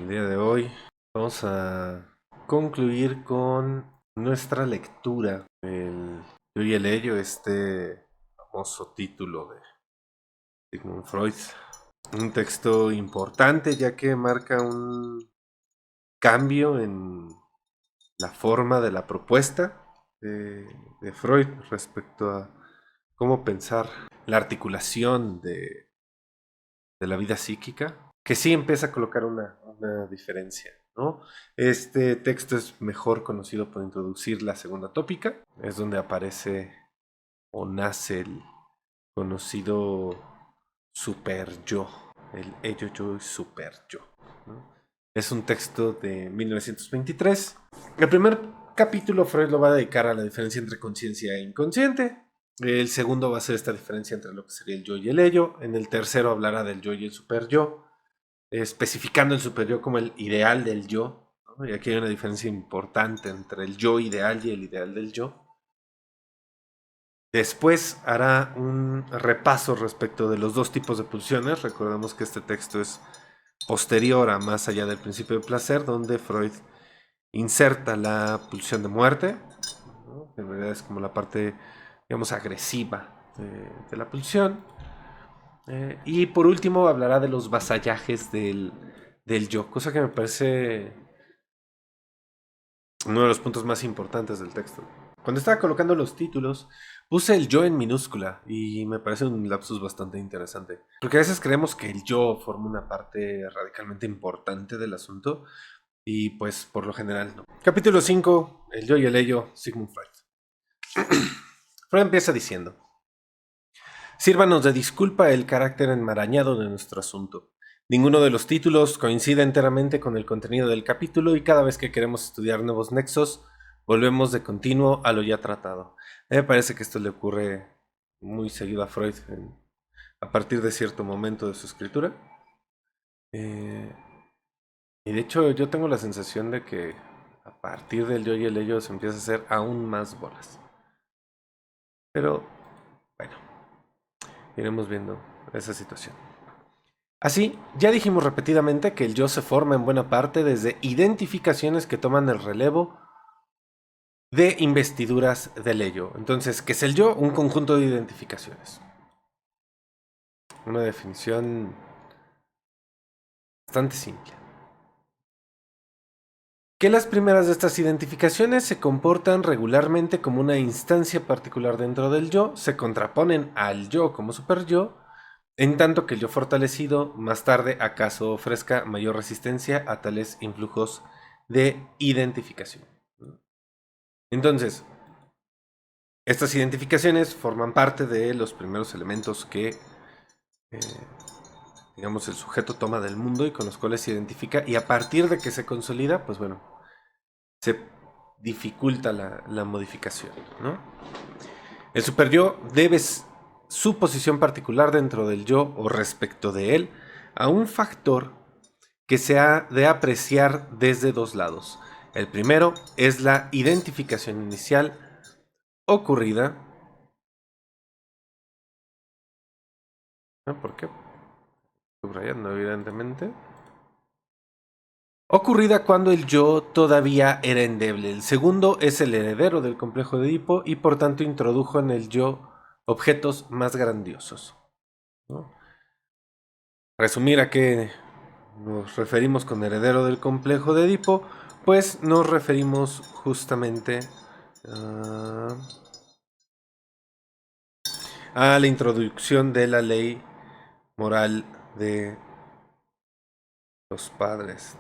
El día de hoy vamos a concluir con nuestra lectura del Yo y el Ello, este famoso título de Sigmund Freud. Un texto importante ya que marca un cambio en la forma de la propuesta de Freud respecto a cómo pensar la articulación de la vida psíquica, que sí empieza a colocar una diferencia, ¿no? Este texto es mejor conocido por introducir la segunda tópica, es donde aparece o nace el conocido super yo, el ello yo y super yo, ¿no? Es un texto de 1923. El primer capítulo Freud lo va a dedicar a la diferencia entre conciencia e inconsciente. El segundo va a ser esta diferencia entre lo que sería el yo y el ello. En el tercero hablará del yo y el super yo, especificando el super yo como el ideal del yo, ¿no? Y aquí hay una diferencia importante entre el yo ideal y el ideal del yo. Después hará un repaso respecto de los dos tipos de pulsiones. Recordemos que este texto es posterior a Más allá del principio de placer, donde Freud inserta la pulsión de muerte, ¿no? En realidad es como la parte, digamos, agresiva de la pulsión. Y por último hablará de los vasallajes del yo, cosa que me parece uno de los puntos más importantes del texto. Cuando estaba colocando los títulos, puse el yo en minúscula y me parece un lapsus bastante interesante. Porque a veces creemos que el yo forma una parte radicalmente importante del asunto y pues por lo general no. Capítulo 5, el yo y el ello, Sigmund Freud. Freud empieza diciendo: sírvanos de disculpa el carácter enmarañado de nuestro asunto. Ninguno de los títulos coincide enteramente con el contenido del capítulo y cada vez que queremos estudiar nuevos nexos, volvemos de continuo a lo ya tratado. A mí me parece que esto le ocurre muy seguido a Freud a partir de cierto momento de su escritura. Y de hecho yo tengo la sensación de que a partir del yo y el ello se empieza a hacer aún más bolas. Pero bueno, iremos viendo esa situación. Así, ya dijimos repetidamente que el yo se forma en buena parte desde identificaciones que toman el relevo de investiduras del ello. Entonces, ¿qué es el yo? Un conjunto de identificaciones. Una definición bastante simple. Que las primeras de estas identificaciones se comportan regularmente como una instancia particular dentro del yo, se contraponen al yo como super yo, en tanto que el yo fortalecido más tarde acaso ofrezca mayor resistencia a tales influjos de identificación. Entonces, estas identificaciones forman parte de los primeros elementos que, eh, digamos, el sujeto toma del mundo y con los cuales se identifica, y a partir de que se consolida, pues bueno, se dificulta la modificación, ¿no? El superyo debe su posición particular dentro del yo o respecto de él a un factor que se ha de apreciar desde dos lados. El primero es la identificación inicial ocurrida. ¿Por qué? Subrayando, evidentemente. Ocurrida cuando el yo todavía era endeble. El segundo es el heredero del complejo de Edipo y por tanto introdujo en el yo objetos más grandiosos, ¿no? Resumir a qué nos referimos con heredero del complejo de Edipo, pues nos referimos justamente a la introducción de la ley moral de los padres.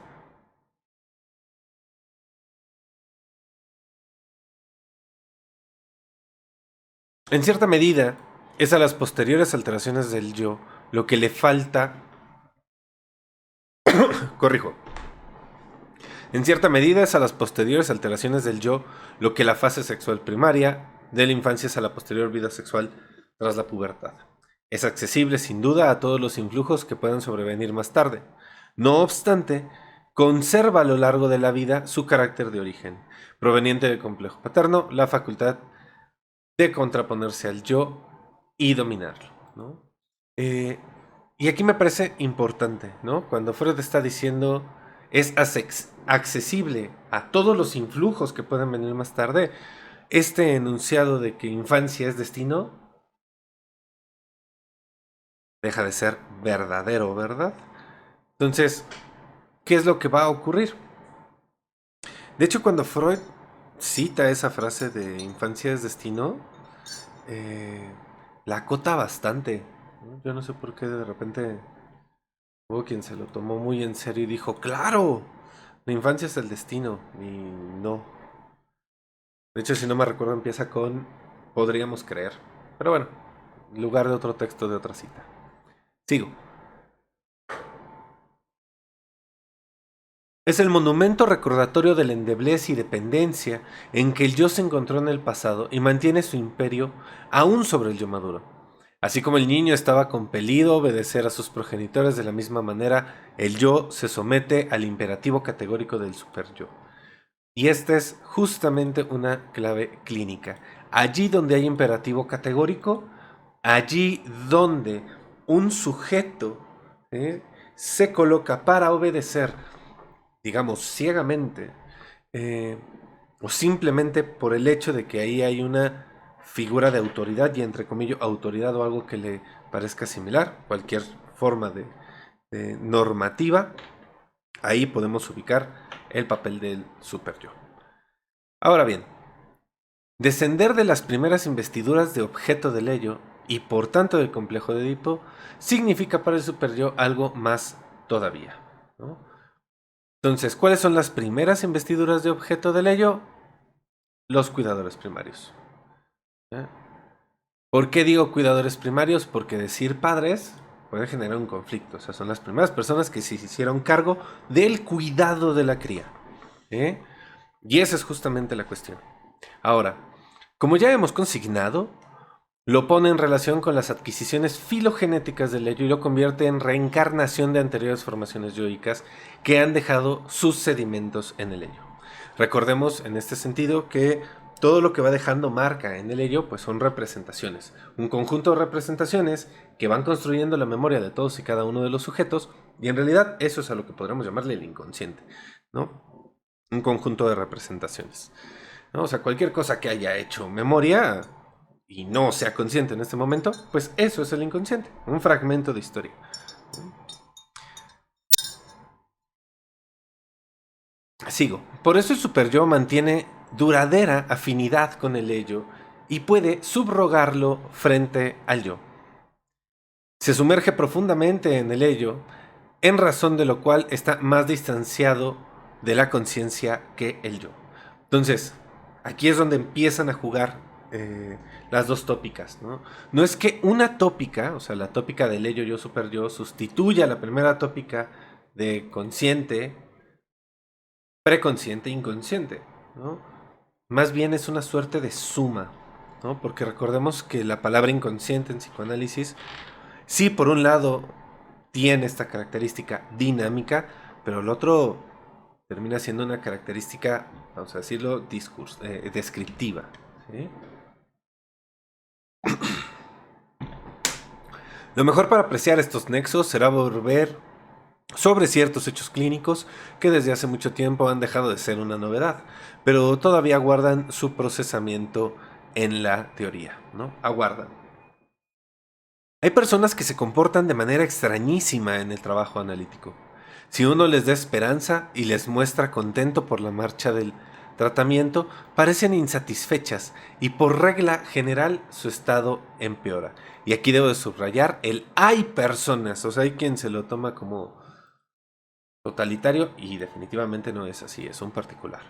En cierta medida, es a las posteriores alteraciones del yo lo que le falta. Corrijo. En cierta medida es a las posteriores alteraciones del yo lo que la fase sexual primaria de la infancia es a la posterior vida sexual tras la pubertad. Es accesible sin duda a todos los influjos que puedan sobrevenir más tarde. No obstante, conserva a lo largo de la vida su carácter de origen, proveniente del complejo paterno, la facultad de contraponerse al yo y dominarlo, ¿no? Y aquí me parece importante, ¿no? Cuando Freud está diciendo es accesible a todos los influjos que puedan venir más tarde, este enunciado de que infancia es destino deja de ser verdadero, ¿verdad? Entonces, ¿qué es lo que va a ocurrir? De hecho, cuando Freud cita esa frase de infancia es destino, la acota bastante, ¿no? Yo no sé por qué de repente hubo quien se lo tomó muy en serio y dijo, claro, la infancia es el destino. Y no. De hecho, si no me recuerdo, empieza con podríamos creer. Pero bueno, lugar de otro texto de otra cita. Sigo. Es el monumento recordatorio de la endeblez y dependencia en que el yo se encontró en el pasado y mantiene su imperio aún sobre el yo maduro. Así como el niño estaba compelido a obedecer a sus progenitores, de la misma manera el yo se somete al imperativo categórico del superyo. Y esta es justamente una clave clínica. Allí donde hay imperativo categórico, allí donde un sujeto se coloca para obedecer, digamos, ciegamente, eh, o simplemente por el hecho de que ahí hay una figura de autoridad, y entre comillas autoridad o algo que le parezca similar, cualquier forma de normativa, ahí podemos ubicar el papel del super yo. Ahora bien, descender de las primeras investiduras de objeto del ello, y por tanto del complejo de Edipo, significa para el super yo algo más todavía, ¿no? Entonces, ¿cuáles son las primeras investiduras de objeto del ello? Los cuidadores primarios. ¿Eh? ¿Por qué digo cuidadores primarios? Porque decir padres puede generar un conflicto. O sea, son las primeras personas que se hicieron cargo del cuidado de la cría. ¿Eh? Y esa es justamente la cuestión. Ahora, como ya hemos consignado, lo pone en relación con las adquisiciones filogenéticas del ello y lo convierte en reencarnación de anteriores formaciones yoicas que han dejado sus sedimentos en el ello. Recordemos en este sentido que todo lo que va dejando marca en el ello pues son representaciones, un conjunto de representaciones que van construyendo la memoria de todos y cada uno de los sujetos, y en realidad eso es a lo que podríamos llamarle el inconsciente, ¿no? Un conjunto de representaciones, ¿no? O sea, cualquier cosa que haya hecho memoria y no sea consciente en este momento, pues eso es el inconsciente, un fragmento de historia. Sigo. Por eso el superyo mantiene duradera afinidad con el ello y puede subrogarlo frente al yo. Se sumerge profundamente en el ello, en razón de lo cual está más distanciado de la conciencia que el yo. Entonces, aquí es donde empiezan a jugar las dos tópicas, ¿no? No es que una tópica, o sea, la tópica del ello, yo, super yo, sustituya la primera tópica de consciente, preconsciente e inconsciente, ¿no? Más bien es una suerte de suma, ¿no? Porque recordemos que la palabra inconsciente en psicoanálisis, sí, por un lado, tiene esta característica dinámica, pero el otro termina siendo una característica, vamos a decirlo, descriptiva, ¿sí? Lo mejor para apreciar estos nexos será volver sobre ciertos hechos clínicos que desde hace mucho tiempo han dejado de ser una novedad, pero todavía guardan su procesamiento en la teoría, ¿no? Aguardan. Hay personas que se comportan de manera extrañísima en el trabajo analítico. Si uno les da esperanza y les muestra contento por la marcha del tratamiento, parecen insatisfechas y por regla general su estado empeora. Y aquí debo de subrayar el hay personas, o sea, hay quien se lo toma como totalitario y definitivamente no es así, es un particular.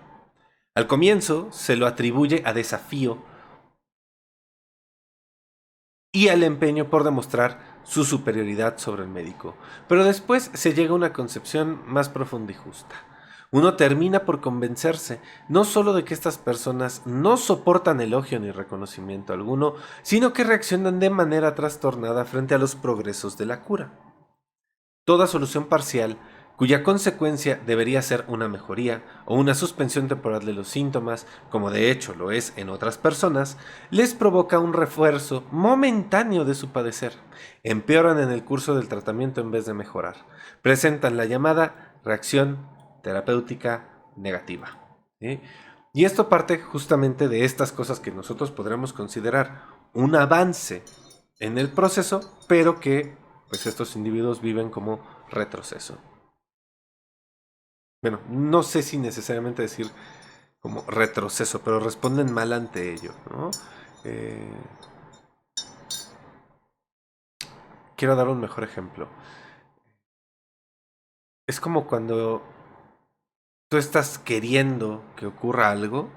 Al comienzo se lo atribuye a desafío y al empeño por demostrar su superioridad sobre el médico, pero después se llega a una concepción más profunda y justa. Uno termina por convencerse no solo de que estas personas no soportan elogio ni reconocimiento alguno, sino que reaccionan de manera trastornada frente a los progresos de la cura. Toda solución parcial, cuya consecuencia debería ser una mejoría o una suspensión temporal de los síntomas, como de hecho lo es en otras personas, les provoca un refuerzo momentáneo de su padecer. Empeoran en el curso del tratamiento en vez de mejorar. Presentan la llamada reacción terapéutica negativa. ¿Sí? Y esto parte justamente de estas cosas que nosotros podremos considerar un avance en el proceso, pero que pues estos individuos viven como retroceso. Bueno, no sé si necesariamente decir como retroceso, pero responden mal ante ello, ¿no? Eh, Quiero dar un mejor ejemplo. Es como cuando tú estás queriendo que ocurra algo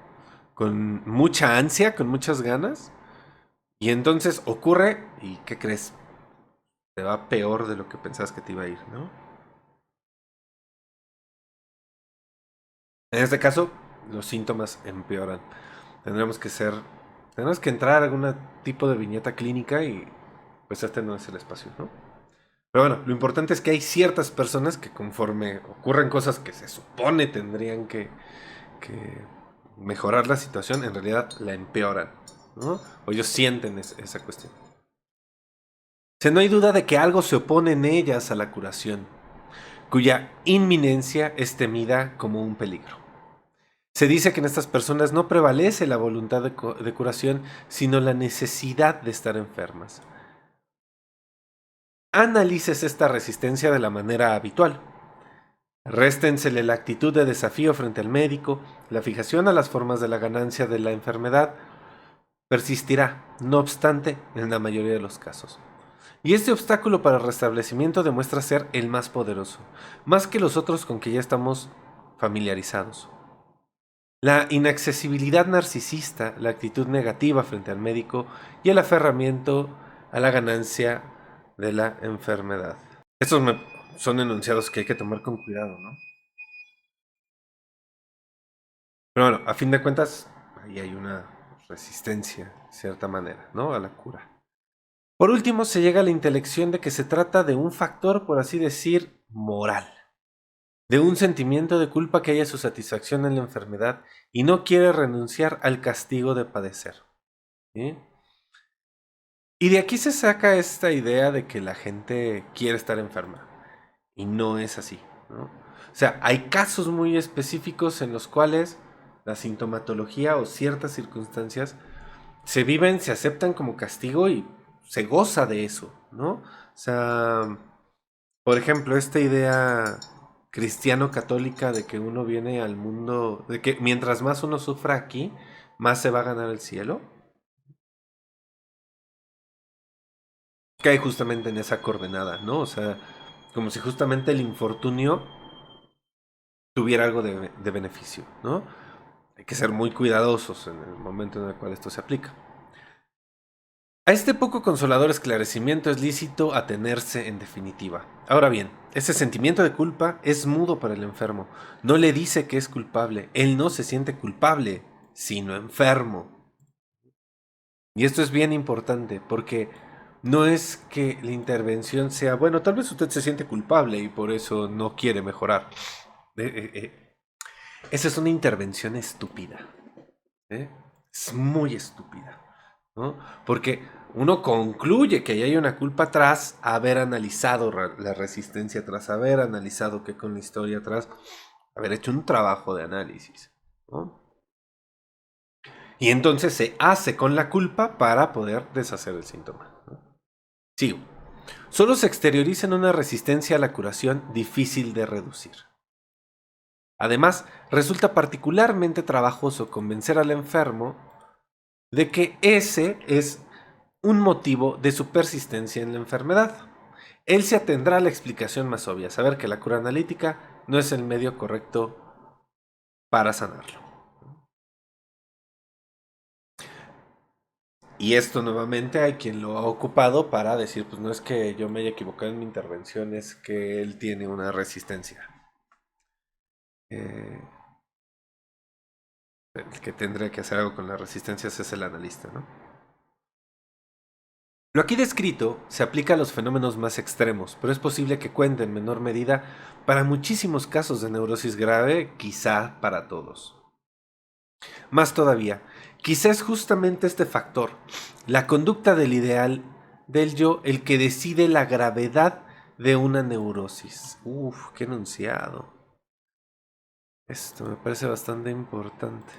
con mucha ansia, con muchas ganas, y entonces ocurre y ¿qué crees? Te va peor de lo que pensabas que te iba a ir, ¿no? En este caso, los síntomas empeoran. Tendremos que ser, Tendremos que entrar a algún tipo de viñeta clínica y pues este no es el espacio, ¿no? Pero bueno, lo importante es que hay ciertas personas que conforme ocurren cosas que se supone tendrían que mejorar la situación, en realidad la empeoran, ¿no? O ellos sienten esa cuestión. O sea, no hay duda de que algo se opone en ellas a la curación, cuya inminencia es temida como un peligro. Se dice que en estas personas no prevalece la voluntad de curación, sino la necesidad de estar enfermas. Analices esta resistencia de la manera habitual. Réstensele la actitud de desafío frente al médico, la fijación a las formas de la ganancia de la enfermedad persistirá, no obstante, en la mayoría de los casos. Y este obstáculo para el restablecimiento demuestra ser el más poderoso, más que los otros con que ya estamos familiarizados. La inaccesibilidad narcisista, la actitud negativa frente al médico y el aferramiento a la ganancia de la enfermedad. Son enunciados que hay que tomar con cuidado, ¿no? Pero bueno, a fin de cuentas, ahí hay una resistencia, de cierta manera, ¿no? A la cura. Por último, se llega a la intelección de que se trata de un factor, por así decir, moral, de un sentimiento de culpa que haya su satisfacción en la enfermedad y no quiere renunciar al castigo de padecer. ¿Sí? Y de aquí se saca esta idea de que la gente quiere estar enferma. Y no es así, ¿no? O sea, hay casos muy específicos en los cuales la sintomatología o ciertas circunstancias se viven, se aceptan como castigo y se goza de eso, ¿no? O sea, por ejemplo, esta idea cristiano-católica de que uno viene al mundo, de que mientras más uno sufra aquí, más se va a ganar el cielo, cae justamente en esa coordenada, ¿no? O sea, como si justamente el infortunio tuviera algo de beneficio, ¿no? Hay que ser muy cuidadosos en el momento en el cual esto se aplica. A este poco consolador esclarecimiento es lícito atenerse en definitiva. Ahora bien, ese sentimiento de culpa es mudo para el enfermo. No le dice que es culpable. Él no se siente culpable, sino enfermo. Y esto es bien importante porque no es que la intervención sea, bueno, tal vez usted se siente culpable y por eso no quiere mejorar. Esa es una intervención estúpida. ¿Eh? Es muy estúpida, ¿no? Porque uno concluye que hay una culpa tras haber analizado la resistencia, tras haber analizado qué con la historia, tras haber hecho un trabajo de análisis, ¿no? Y entonces se hace con la culpa para poder deshacer el síntoma, ¿no? Sigo. Solo se exterioriza en una resistencia a la curación difícil de reducir. Además, resulta particularmente trabajoso convencer al enfermo de que ese es un motivo de su persistencia en la enfermedad. Él se atendrá a la explicación más obvia, saber que la cura analítica no es el medio correcto para sanarlo. Y esto nuevamente hay quien lo ha ocupado para decir, pues no es que yo me haya equivocado en mi intervención, es que él tiene una resistencia. El que tendría que hacer algo con las resistencias es el analista, ¿no? Lo aquí descrito se aplica a los fenómenos más extremos, pero es posible que cuente en menor medida para muchísimos casos de neurosis grave, quizá para todos. Más todavía, quizá es justamente este factor, la conducta del ideal del yo, el que decide la gravedad de una neurosis. Uf, qué enunciado. Esto me parece bastante importante.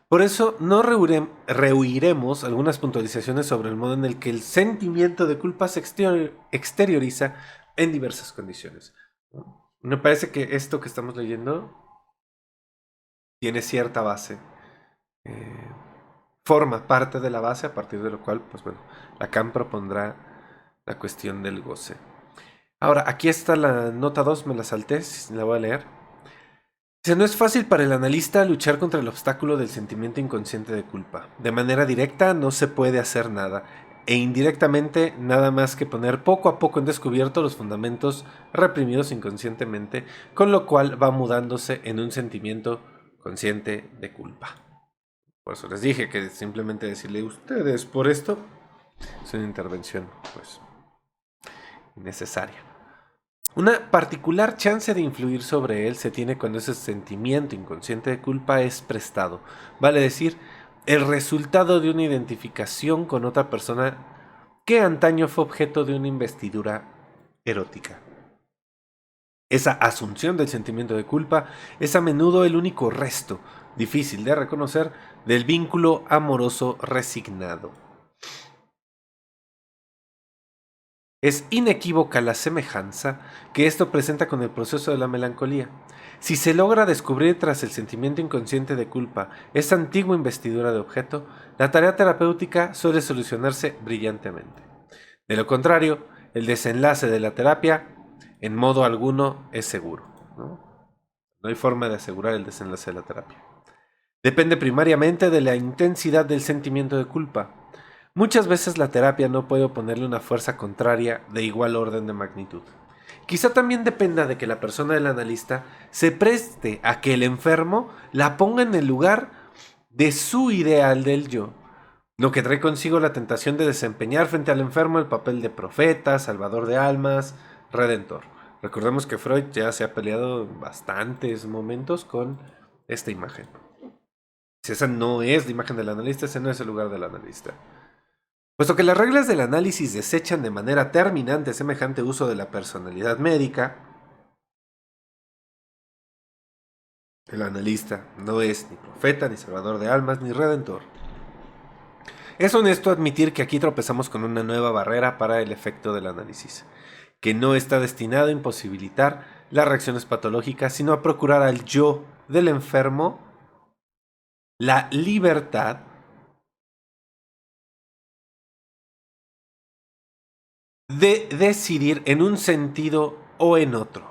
Por eso no rehuiremos algunas puntualizaciones sobre el modo en el que el sentimiento de culpa se exterioriza en diversas condiciones. Me parece que esto que estamos leyendo tiene cierta base. eh, Forma parte de la base a partir de lo cual, pues bueno, Lacan propondrá la cuestión del goce. Ahora, aquí está la nota 2, me la salté, la voy a leer. Dice, no es fácil para el analista luchar contra el obstáculo del sentimiento inconsciente de culpa. De manera directa no se puede hacer nada, e indirectamente nada más que poner poco a poco en descubierto los fundamentos reprimidos inconscientemente, con lo cual va mudándose en un sentimiento consciente de culpa. Por eso les dije que simplemente decirle ustedes por esto es una intervención, pues, innecesaria. Una particular chance de influir sobre él se tiene cuando ese sentimiento inconsciente de culpa es prestado, vale decir, el resultado de una identificación con otra persona que antaño fue objeto de una investidura erótica. Esa asunción del sentimiento de culpa es a menudo el único resto, difícil de reconocer, del vínculo amoroso resignado. Es inequívoca la semejanza que esto presenta con el proceso de la melancolía. Si se logra descubrir tras el sentimiento inconsciente de culpa esta antigua investidura de objeto, la tarea terapéutica suele solucionarse brillantemente. De lo contrario, el desenlace de la terapia en modo alguno es seguro. No hay forma de asegurar el desenlace de la terapia. Depende primariamente de la intensidad del sentimiento de culpa. Muchas veces la terapia no puede oponerle una fuerza contraria de igual orden de magnitud. Quizá también dependa de que la persona del analista se preste a que el enfermo la ponga en el lugar de su ideal del yo, lo que trae consigo la tentación de desempeñar frente al enfermo el papel de profeta, salvador de almas, redentor. Recordemos que Freud ya se ha peleado en bastantes momentos con esta imagen. Si esa no es la imagen del analista, ese no es el lugar del analista. Puesto que las reglas del análisis desechan de manera terminante semejante uso de la personalidad médica, el analista no es ni profeta, ni salvador de almas, ni redentor. Es honesto admitir que aquí tropezamos con una nueva barrera para el efecto del análisis, que no está destinado a imposibilitar las reacciones patológicas, sino a procurar al yo del enfermo la libertad de decidir en un sentido o en otro.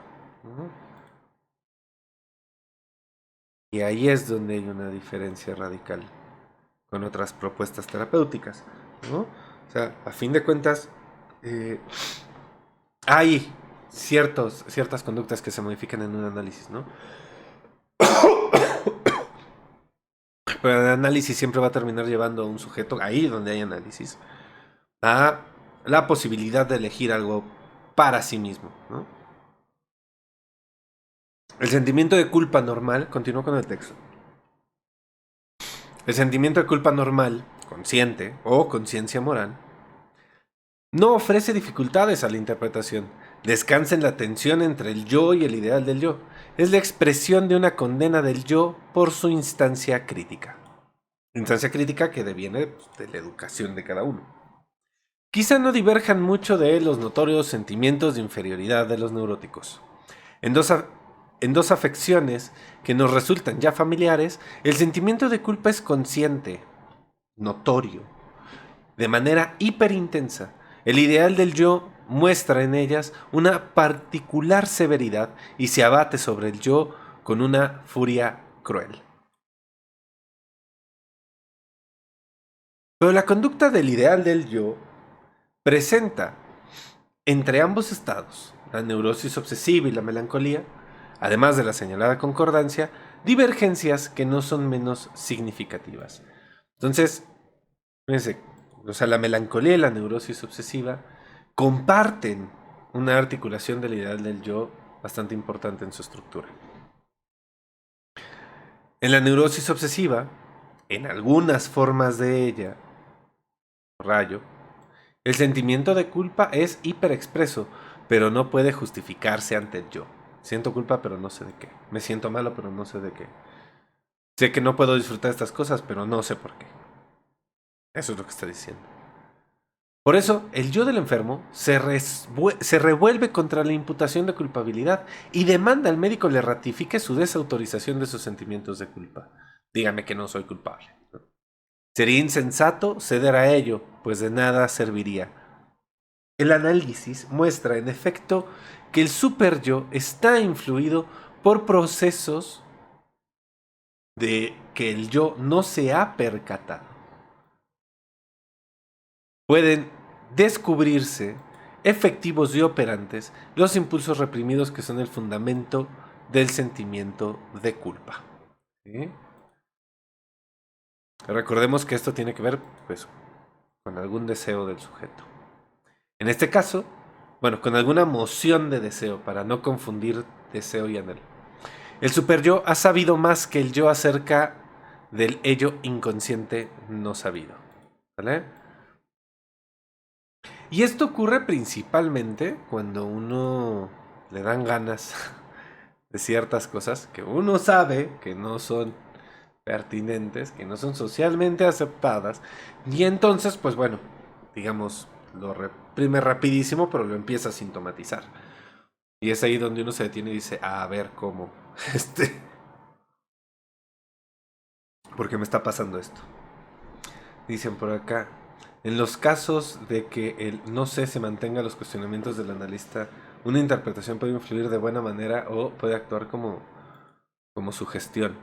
Y ahí es donde hay una diferencia radical con otras propuestas terapéuticas, ¿no? O sea, a fin de cuentas, hay ciertas conductas que se modifican en un análisis, ¿no? Pero el análisis siempre va a terminar llevando a un sujeto, ahí donde hay análisis, a la posibilidad de elegir algo para sí mismo, ¿no? El sentimiento de culpa normal, continúo con el texto. El sentimiento de culpa normal, consciente o conciencia moral, no ofrece dificultades a la interpretación. Descansa en la tensión entre el yo y el ideal del yo. Es la expresión de una condena del yo por su instancia crítica. Instancia crítica que deviene de la educación de cada uno. Quizá no diverjan mucho de los notorios sentimientos de inferioridad de los neuróticos. En dos afecciones que nos resultan ya familiares, el sentimiento de culpa es consciente, notorio, de manera hiperintensa. El ideal del yo muestra en ellas una particular severidad y se abate sobre el yo con una furia cruel. Pero la conducta del ideal del yo presenta entre ambos estados, la neurosis obsesiva y la melancolía, además de la señalada concordancia, divergencias que no son menos significativas. Entonces, fíjense, o sea, la melancolía y la neurosis obsesiva comparten una articulación del ideal del yo bastante importante en su estructura. En la neurosis obsesiva, en algunas formas de ella, rayo, el sentimiento de culpa es hiperexpreso, pero no puede justificarse ante el yo. Siento culpa, pero no sé de qué. Me siento malo, pero no sé de qué. Sé que no puedo disfrutar estas cosas, pero no sé por qué. Eso es lo que está diciendo. Por eso, el yo del enfermo se revuelve contra la imputación de culpabilidad y demanda al médico le ratifique su desautorización de sus sentimientos de culpa. Dígame que no soy culpable. Sería insensato ceder a ello, pues de nada serviría. El análisis muestra, en efecto, que el superyo está influido por procesos de que el yo no se ha percatado. Pueden descubrirse efectivos y operantes los impulsos reprimidos que son el fundamento del sentimiento de culpa. ¿Sí? Recordemos que esto tiene que ver, pues, con algún deseo del sujeto. En este caso, bueno, con alguna moción de deseo, para no confundir deseo y anhelo. El superyo ha sabido más que el yo acerca del ello inconsciente no sabido. ¿Vale? Y esto ocurre principalmente cuando uno le dan ganas de ciertas cosas que uno sabe que no son pertinentes, que no son socialmente aceptadas, y entonces, pues bueno, digamos, lo reprime rapidísimo, pero lo empieza a sintomatizar. Y es ahí donde uno se detiene y dice, a ver cómo, ¿por qué me está pasando esto? Dicen por acá, en los casos de que el no sé se mantenga los cuestionamientos del analista, una interpretación puede influir de buena manera o puede actuar como sugestión.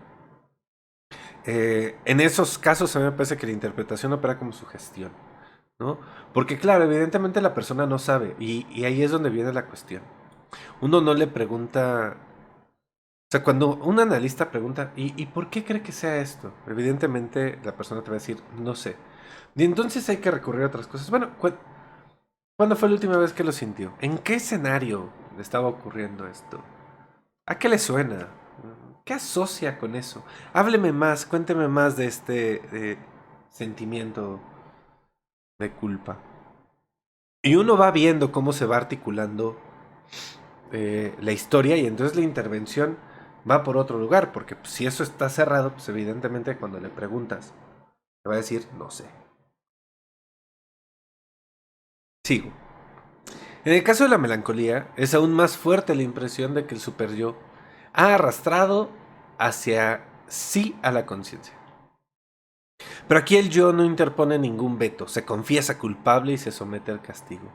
En esos casos a mí me parece que la interpretación opera como sugestión, ¿no? Porque claro, evidentemente la persona no sabe y ahí es donde viene la cuestión. Uno no le pregunta, o sea, cuando un analista pregunta, ¿y por qué cree que sea esto? Evidentemente la persona te va a decir, no sé. Y entonces hay que recurrir a otras cosas. Bueno, ¿cuándo fue la última vez que lo sintió? ¿En qué escenario le estaba ocurriendo esto? ¿A qué le suena? ¿Qué asocia con eso? Hábleme más, cuénteme más de este sentimiento de culpa. Y uno va viendo cómo se va articulando la historia y entonces la intervención va por otro lugar, porque pues, si eso está cerrado, pues evidentemente cuando le preguntas, te va a decir, no sé. Sigo. En el caso de la melancolía, es aún más fuerte la impresión de que el superyo ha arrastrado hacia sí a la conciencia. Pero aquí el yo no interpone ningún veto, se confiesa culpable y se somete al castigo.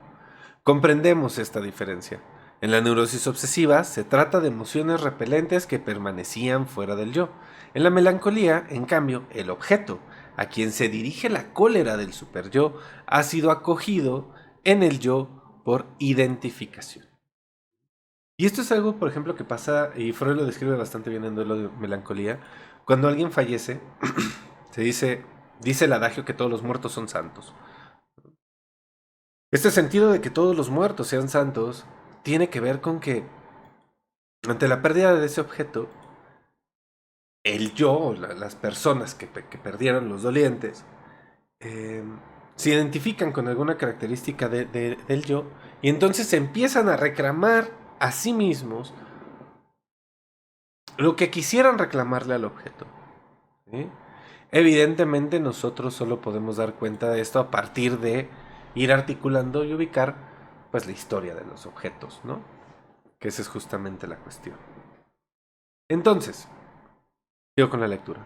Comprendemos esta diferencia. En la neurosis obsesiva se trata de emociones repelentes que permanecían fuera del yo. En la melancolía, en cambio, el objeto, a quien se dirige la cólera del superyo, ha sido acogido en el yo por identificación. Y esto es algo, por ejemplo, que pasa, y Freud lo describe bastante bien en Duelo de Melancolía, cuando alguien fallece, se dice el adagio que todos los muertos son santos. Este sentido de que todos los muertos sean santos tiene que ver con que ante la pérdida de ese objeto, el yo, las personas que perdieron los dolientes, eh, se identifican con alguna característica del yo y entonces empiezan a reclamar a sí mismos lo que quisieran reclamarle al objeto. ¿Sí? Evidentemente nosotros solo podemos dar cuenta de esto a partir de ir articulando y ubicar pues la historia de los objetos, ¿no? Que esa es justamente la cuestión. Entonces, sigo con la lectura.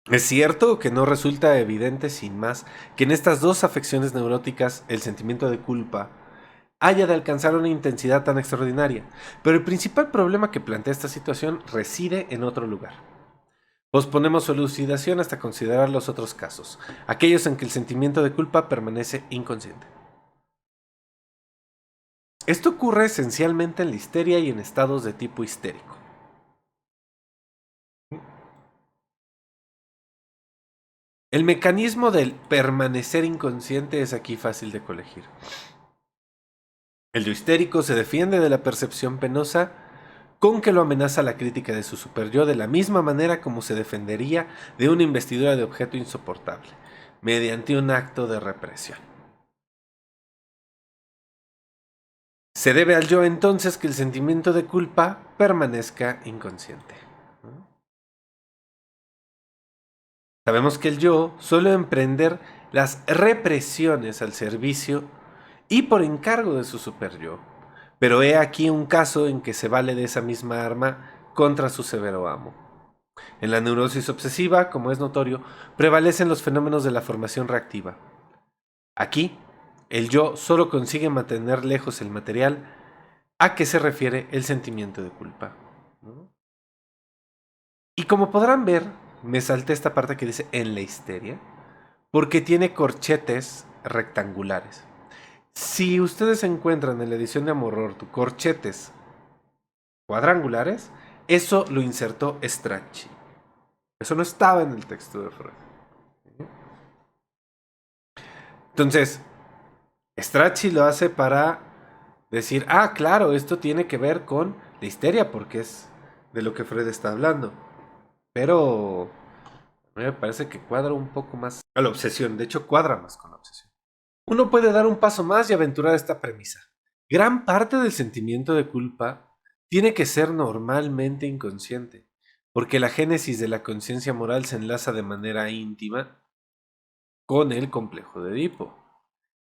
Es cierto que no resulta evidente sin más que en estas dos afecciones neuróticas el sentimiento de culpa haya de alcanzar una intensidad tan extraordinaria, pero el principal problema que plantea esta situación reside en otro lugar. Posponemos su elucidación hasta considerar los otros casos, aquellos en que el sentimiento de culpa permanece inconsciente. Esto ocurre esencialmente en la histeria y en estados de tipo histérico. El mecanismo del permanecer inconsciente es aquí fácil de colegir. El yo histérico se defiende de la percepción penosa con que lo amenaza la crítica de su superyo de la misma manera como se defendería de una investidura de objeto insoportable, mediante un acto de represión. Se debe al yo entonces que el sentimiento de culpa permanezca inconsciente. Sabemos que el yo suele emprender las represiones al servicio y por encargo de su superyo, pero he aquí un caso en que se vale de esa misma arma contra su severo amo. En la neurosis obsesiva, como es notorio, prevalecen los fenómenos de la formación reactiva. Aquí, el yo solo consigue mantener lejos el material a que se refiere el sentimiento de culpa. Y como podrán ver, me salté esta parte que dice en la histeria, porque tiene corchetes rectangulares. Si ustedes encuentran en la edición de Amorortu corchetes cuadrangulares, eso lo insertó Strachey. Eso no estaba en el texto de Freud. Entonces, Strachey lo hace para decir, ah, claro, esto tiene que ver con la histeria, porque es de lo que Freud está hablando. Pero a mí me parece que cuadra un poco más a la obsesión. De hecho, cuadra más con la obsesión. Uno puede dar un paso más y aventurar esta premisa. Gran parte del sentimiento de culpa tiene que ser normalmente inconsciente, porque la génesis de la conciencia moral se enlaza de manera íntima con el complejo de Edipo,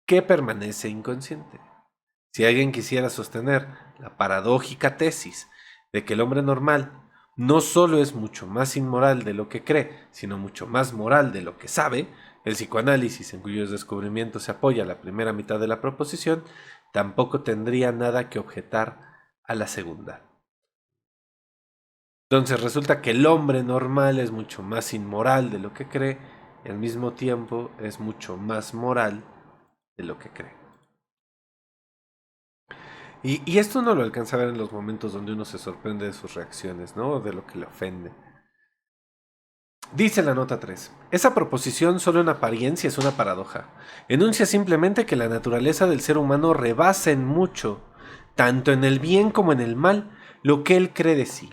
que permanece inconsciente. Si alguien quisiera sostener la paradójica tesis de que el hombre normal no solo es mucho más inmoral de lo que cree, sino mucho más moral de lo que sabe, el psicoanálisis, en cuyos descubrimientos se apoya la primera mitad de la proposición, tampoco tendría nada que objetar a la segunda. Entonces resulta que el hombre normal es mucho más inmoral de lo que cree y al mismo tiempo es mucho más moral de lo que cree. Y esto uno lo alcanza a ver en los momentos donde uno se sorprende de sus reacciones, ¿no? De lo que le ofende. Dice la nota 3. Esa proposición solo en apariencia es una paradoja. Enuncia simplemente que la naturaleza del ser humano rebasa en mucho, tanto en el bien como en el mal, lo que él cree de sí.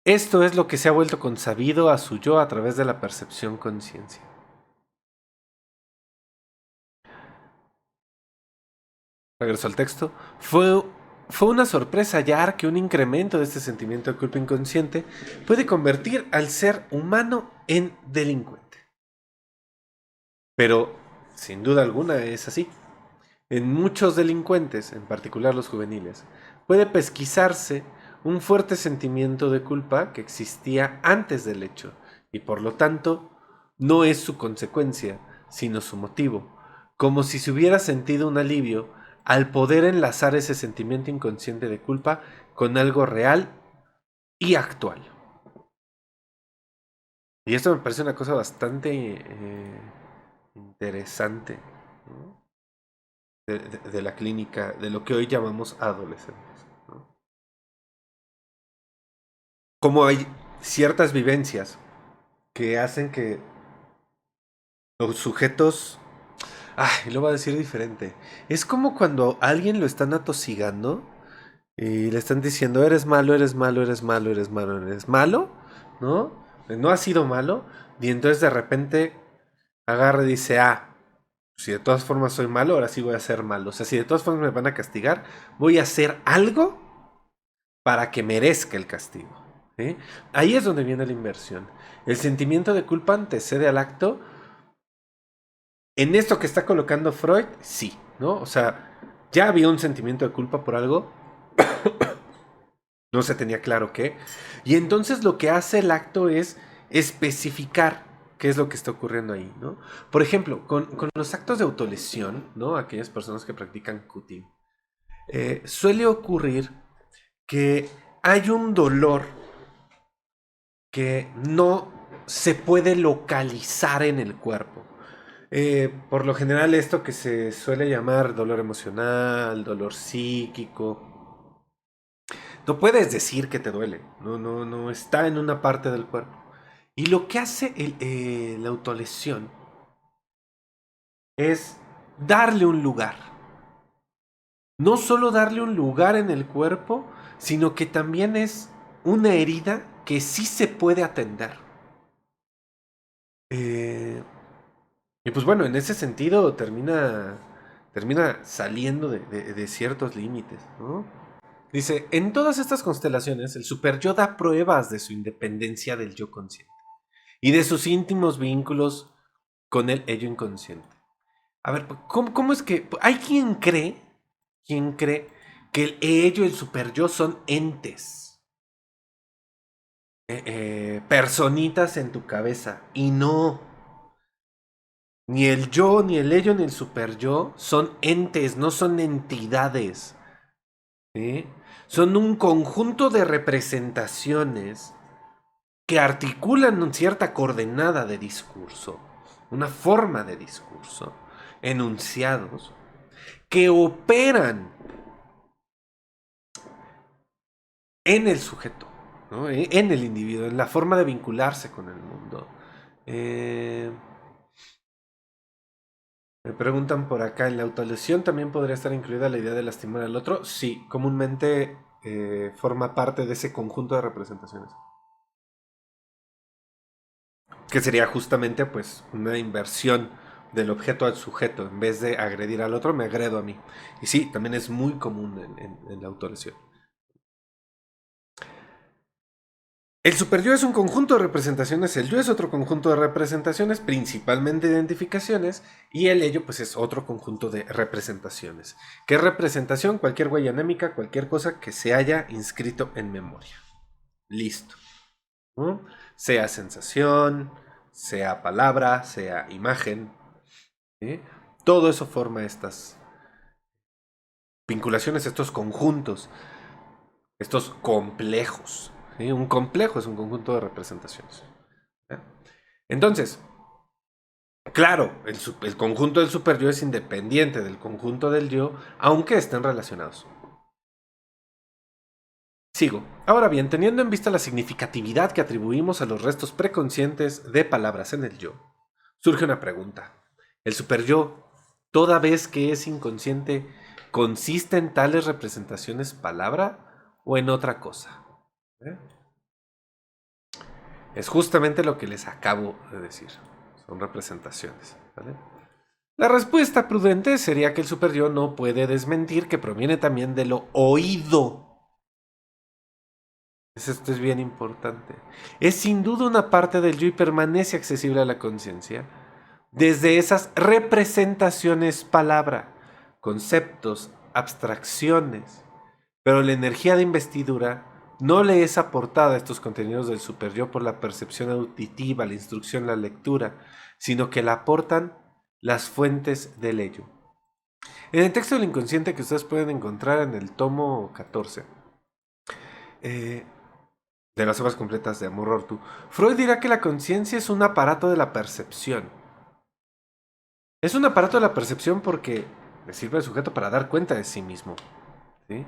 Esto es lo que se ha vuelto consabido a su yo a través de la percepción conciencia. Regreso al texto. Fue una sorpresa hallar que un incremento de este sentimiento de culpa inconsciente puede convertir al ser humano en delincuente. Pero, sin duda alguna, es así. En muchos delincuentes, en particular los juveniles, puede pesquisarse un fuerte sentimiento de culpa que existía antes del hecho y por lo tanto no es su consecuencia, sino su motivo, como si se hubiera sentido un alivio al poder enlazar ese sentimiento inconsciente de culpa con algo real y actual. Y esto me parece una cosa bastante interesante, ¿no? De la clínica, de lo que hoy llamamos adolescentes, ¿no? Como hay ciertas vivencias que hacen que los sujetos... Ay, lo voy a decir diferente. Es como cuando a alguien lo están atosigando y le están diciendo, eres malo, eres malo, eres malo, eres malo, eres malo, ¿no? No has sido malo. Y entonces de repente agarra y dice, ah, si de todas formas soy malo, ahora sí voy a ser malo. O sea, si de todas formas me van a castigar, voy a hacer algo para que merezca el castigo. ¿Sí? Ahí es donde viene la inversión. El sentimiento de culpa antecede al acto. En esto que está colocando Freud, sí, ¿no? O sea, ya había un sentimiento de culpa por algo, no se tenía claro qué. Y entonces lo que hace el acto es especificar qué es lo que está ocurriendo ahí, ¿no? Por ejemplo, con los actos de autolesión, ¿no? Aquellas personas que practican cutting, suele ocurrir que hay un dolor que no se puede localizar en el cuerpo. Por lo general esto que se suele llamar dolor emocional, dolor psíquico, no puedes decir que te duele, no está en una parte del cuerpo. Y lo que hace la autolesión es darle un lugar. No solo darle un lugar en el cuerpo, sino que también es una herida que sí se puede atender. Eh, Y pues bueno, en ese sentido termina saliendo de ciertos límites, ¿no? Dice, en todas estas constelaciones, el superyo da pruebas de su independencia del yo consciente y de sus íntimos vínculos con el ello inconsciente. A ver, ¿cómo es que hay quien cree que el ello y el superyo son entes, personitas en tu cabeza? Y no, ni el yo, ni el ello, ni el superyo son entes, no son entidades. ¿Sí? Son un conjunto de representaciones que articulan cierta coordenada de discurso, una forma de discurso, enunciados, que operan en el sujeto, ¿no? En el individuo, en la forma de vincularse con el mundo. Me preguntan por acá, ¿en la autolesión también podría estar incluida la idea de lastimar al otro? Sí, comúnmente forma parte de ese conjunto de representaciones. Que sería justamente pues una inversión del objeto al sujeto. En vez de agredir al otro, me agredo a mí. Y sí, también es muy común en la autolesión. El superyo es un conjunto de representaciones, el yo es otro conjunto de representaciones, principalmente identificaciones, y el ello pues es otro conjunto de representaciones. ¿Qué representación? Cualquier huella anémica, cualquier cosa que se haya inscrito en memoria. Listo. ¿No? Sea sensación, sea palabra, sea imagen. ¿Sí? Todo eso forma estas vinculaciones, estos conjuntos, estos complejos. ¿Sí? Un complejo es un conjunto de representaciones. ¿Sí? Entonces, claro, el conjunto del superyo es independiente del conjunto del yo, aunque estén relacionados. Sigo. Ahora bien, teniendo en vista la significatividad que atribuimos a los restos preconscientes de palabras en el yo, surge una pregunta. ¿El superyo, toda vez que es inconsciente, consiste en tales representaciones palabra o en otra cosa? ¿Eh? Es justamente lo que les acabo de decir. Son representaciones. ¿Vale? La respuesta prudente sería que el superyo no puede desmentir que proviene también de lo oído. Esto es bien importante. Es sin duda una parte del yo y permanece accesible a la conciencia desde esas representaciones palabra, conceptos, abstracciones, pero la energía de investidura no le es aportada a estos contenidos del superyo por la percepción auditiva, la instrucción, la lectura, sino que la aportan las fuentes del ello. En el texto del inconsciente que ustedes pueden encontrar en el tomo 14, de las obras completas de Amor Ortu, Freud dirá que la conciencia es un aparato de la percepción. Es un aparato de la percepción porque le sirve al sujeto para dar cuenta de sí mismo. ¿Sí?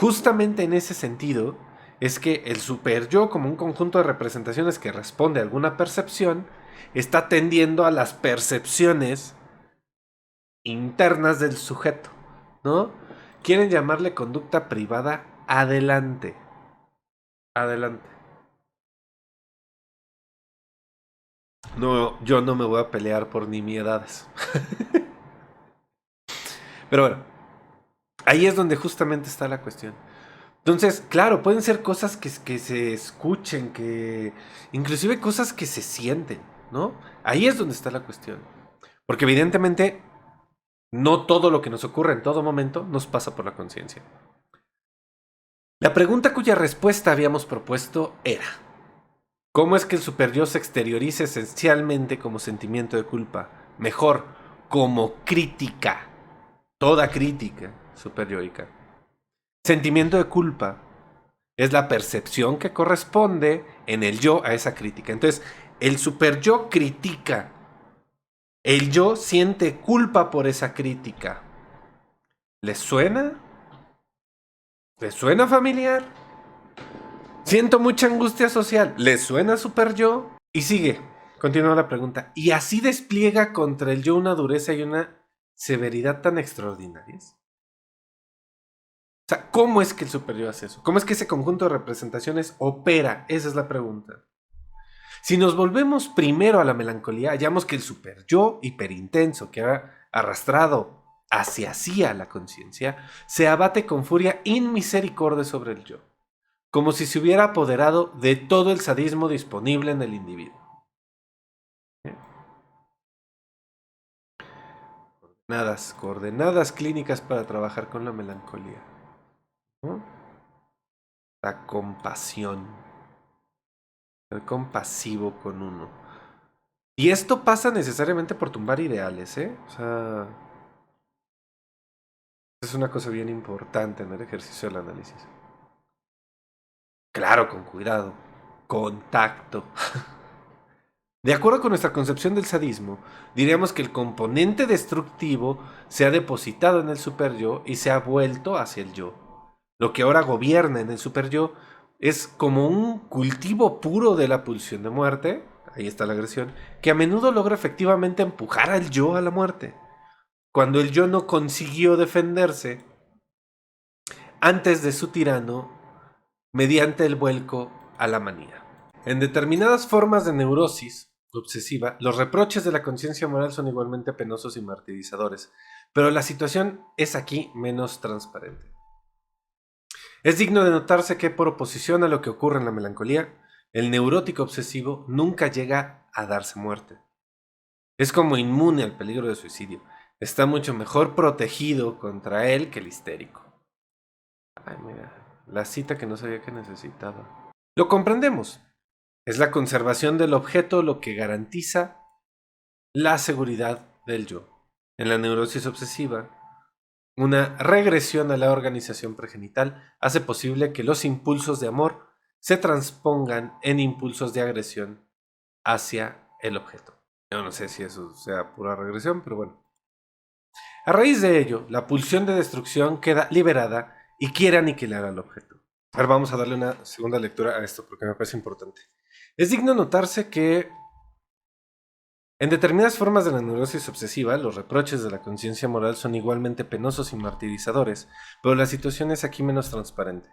Justamente en ese sentido es que el superyo, como un conjunto de representaciones que responde a alguna percepción, está tendiendo a las percepciones internas del sujeto, ¿no? Quieren llamarle conducta privada, adelante. Adelante. No, yo no me voy a pelear por nimiedades. Pero bueno, ahí es donde justamente está la cuestión. Entonces, claro, pueden ser cosas que se escuchen, que inclusive cosas que se sienten, ¿no? Ahí es donde está la cuestión. Porque evidentemente no todo lo que nos ocurre en todo momento nos pasa por la conciencia. La pregunta cuya respuesta habíamos propuesto era: ¿cómo es que el superyo se exterioriza esencialmente como sentimiento de culpa? Mejor, como crítica. Toda crítica superyoica. Sentimiento de culpa es la percepción que corresponde en el yo a esa crítica. Entonces, el superyo critica. El yo siente culpa por esa crítica. ¿Les suena? ¿Les suena familiar? Siento mucha angustia social. ¿Les suena superyo? Y sigue. Continúa la pregunta. ¿Y así despliega contra el yo una dureza y una severidad tan extraordinarias? O sea, ¿cómo es que el superyo hace eso? ¿Cómo es que ese conjunto de representaciones opera? Esa es la pregunta. Si nos volvemos primero a la melancolía, hallamos que el superyo hiperintenso que ha arrastrado hacia sí a la conciencia se abate con furia inmisericordia sobre el yo, como si se hubiera apoderado de todo el sadismo disponible en el individuo. Coordenadas clínicas para trabajar con la melancolía, ¿no? La compasión, ser compasivo con uno. Y esto pasa necesariamente por tumbar ideales, ¿eh? O sea, es una cosa bien importante en el ejercicio del análisis. Claro, con cuidado, contacto. De acuerdo con nuestra concepción del sadismo, diríamos que el componente destructivo se ha depositado en el superyo y se ha vuelto hacia el yo. Lo que ahora gobierna en el superyo es como un cultivo puro de la pulsión de muerte, ahí está la agresión, que a menudo logra efectivamente empujar al yo a la muerte. Cuando el yo no consiguió defenderse antes de su tirano mediante el vuelco a la manía. En determinadas formas de neurosis obsesiva, los reproches de la conciencia moral son igualmente penosos y martirizadores, pero la situación es aquí menos transparente. Es digno de notarse que, por oposición a lo que ocurre en la melancolía, el neurótico obsesivo nunca llega a darse muerte. Es como inmune al peligro de suicidio. Está mucho mejor protegido contra él que el histérico. Ay, mira, la cita que no sabía que necesitaba. Lo comprendemos. Es la conservación del objeto lo que garantiza la seguridad del yo. En la neurosis obsesiva, una regresión a la organización pregenital hace posible que los impulsos de amor se transpongan en impulsos de agresión hacia el objeto. Yo no sé si eso sea pura regresión, pero bueno. A raíz de ello, la pulsión de destrucción queda liberada y quiere aniquilar al objeto. Ahora vamos a darle una segunda lectura a esto porque me parece importante. Es digno notarse que en determinadas formas de la neurosis obsesiva, los reproches de la conciencia moral son igualmente penosos y martirizadores, pero la situación es aquí menos transparente.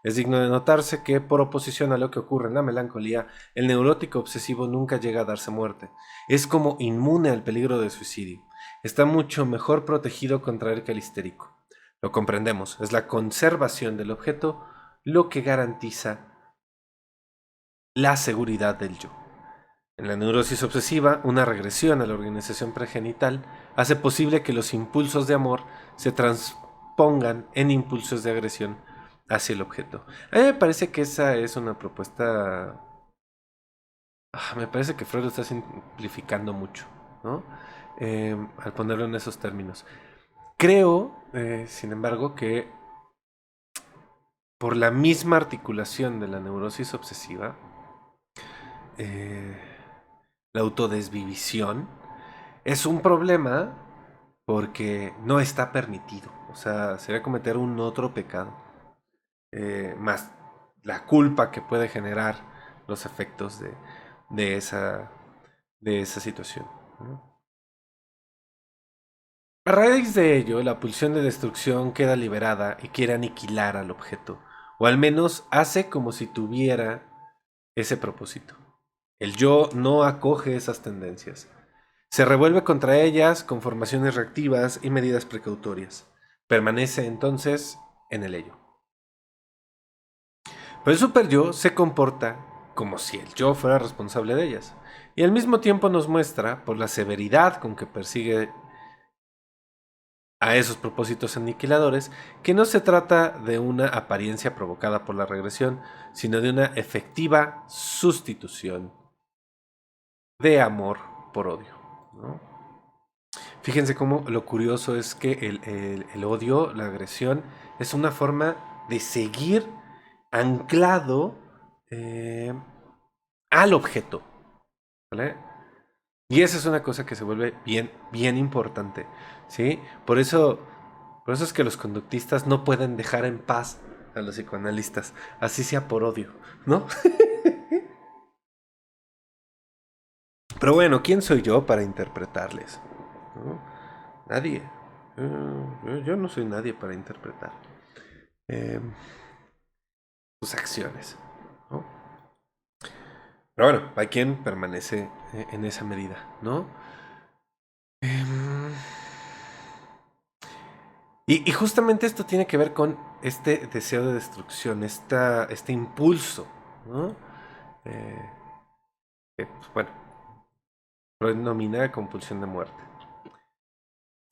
Es digno de notarse que, por oposición a lo que ocurre en la melancolía, el neurótico obsesivo nunca llega a darse muerte. Es como inmune al peligro de suicidio. Está mucho mejor protegido contra él que el histérico. Lo comprendemos, es la conservación del objeto lo que garantiza la seguridad del yo. En la neurosis obsesiva, una regresión a la organización pregenital hace posible que los impulsos de amor se transpongan en impulsos de agresión hacia el objeto. A mí me parece que esa es una propuesta... me parece que Freud lo está simplificando mucho, ¿no? Al ponerlo en esos términos. Creo, sin embargo, que por la misma articulación de la neurosis obsesiva, eh, la autodesvivisión, es un problema porque no está permitido. O sea, sería cometer un otro pecado. Más la culpa que puede generar los efectos de, esa, de esa situación, ¿no? A raíz de ello, la pulsión de destrucción queda liberada y quiere aniquilar al objeto, o al menos hace como si tuviera ese propósito. El yo no acoge esas tendencias. Se revuelve contra ellas con formaciones reactivas y medidas precautorias. Permanece entonces en el ello. Pero el super yo se comporta como si el yo fuera responsable de ellas. Y al mismo tiempo nos muestra, por la severidad con que persigue a esos propósitos aniquiladores, que no se trata de una apariencia provocada por la regresión, sino de una efectiva sustitución de amor por odio, ¿no? Fíjense cómo lo curioso es que el odio, la agresión, es una forma de seguir anclado eh, al objeto, ¿vale? Y esa es una cosa que se vuelve bien, bien importante, ¿sí? Por eso es que los conductistas no pueden dejar en paz a los psicoanalistas, así sea por odio, ¿no? Pero bueno, ¿quién soy yo para interpretarles? ¿No? Nadie. Yo no soy nadie para interpretar sus acciones, ¿no? Pero bueno, hay quien permanece en esa medida, ¿no? Em, y justamente esto tiene que ver con este deseo de destrucción, este impulso, ¿no? Eh, pues, bueno, lo denomina compulsión de muerte.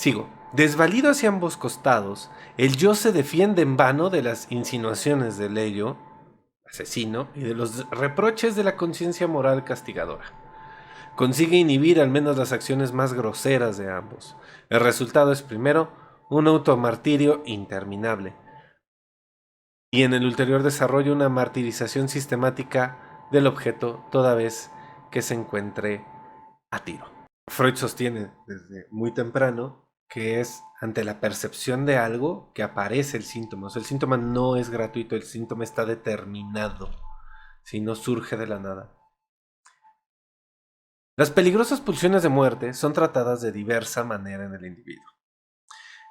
Sigo. Desvalido hacia ambos costados, el yo se defiende en vano de las insinuaciones del ello, asesino, y de los reproches de la conciencia moral castigadora. Consigue inhibir al menos las acciones más groseras de ambos. El resultado es, primero, un automartirio interminable, y en el ulterior desarrollo una martirización sistemática del objeto toda vez que se encuentre a tiro. Freud sostiene desde muy temprano que es ante la percepción de algo que aparece el síntoma. O sea, el síntoma no es gratuito, el síntoma está determinado, si no surge de la nada. Las peligrosas pulsiones de muerte son tratadas de diversa manera en el individuo.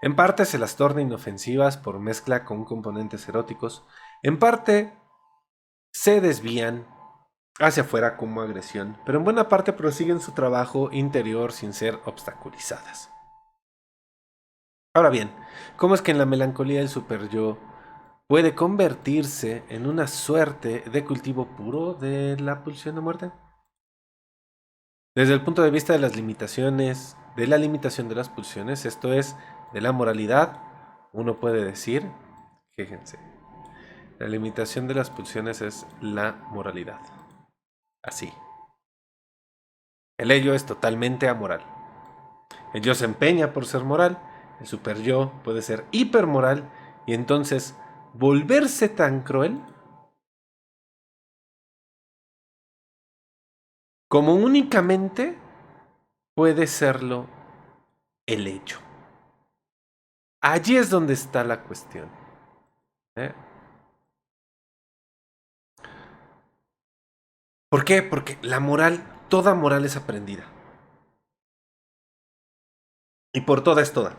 En parte se las torna inofensivas por mezcla con componentes eróticos, en parte se desvían hacia afuera como agresión, pero en buena parte prosiguen su trabajo interior sin ser obstaculizadas. Ahora bien, ¿cómo es que en la melancolía el superyo puede convertirse en una suerte de cultivo puro de la pulsión de muerte? Desde el punto de vista de las limitaciones, de la limitación de las pulsiones, esto es, de la moralidad, uno puede decir, fíjense, la limitación de las pulsiones es la moralidad. Así. El ello es totalmente amoral. El yo se empeña por ser moral, el superyo puede ser hipermoral y entonces volverse tan cruel como únicamente puede serlo el hecho. Allí es donde está la cuestión. ¿Eh? ¿Por qué? Porque la moral, toda moral es aprendida. Y por toda es toda.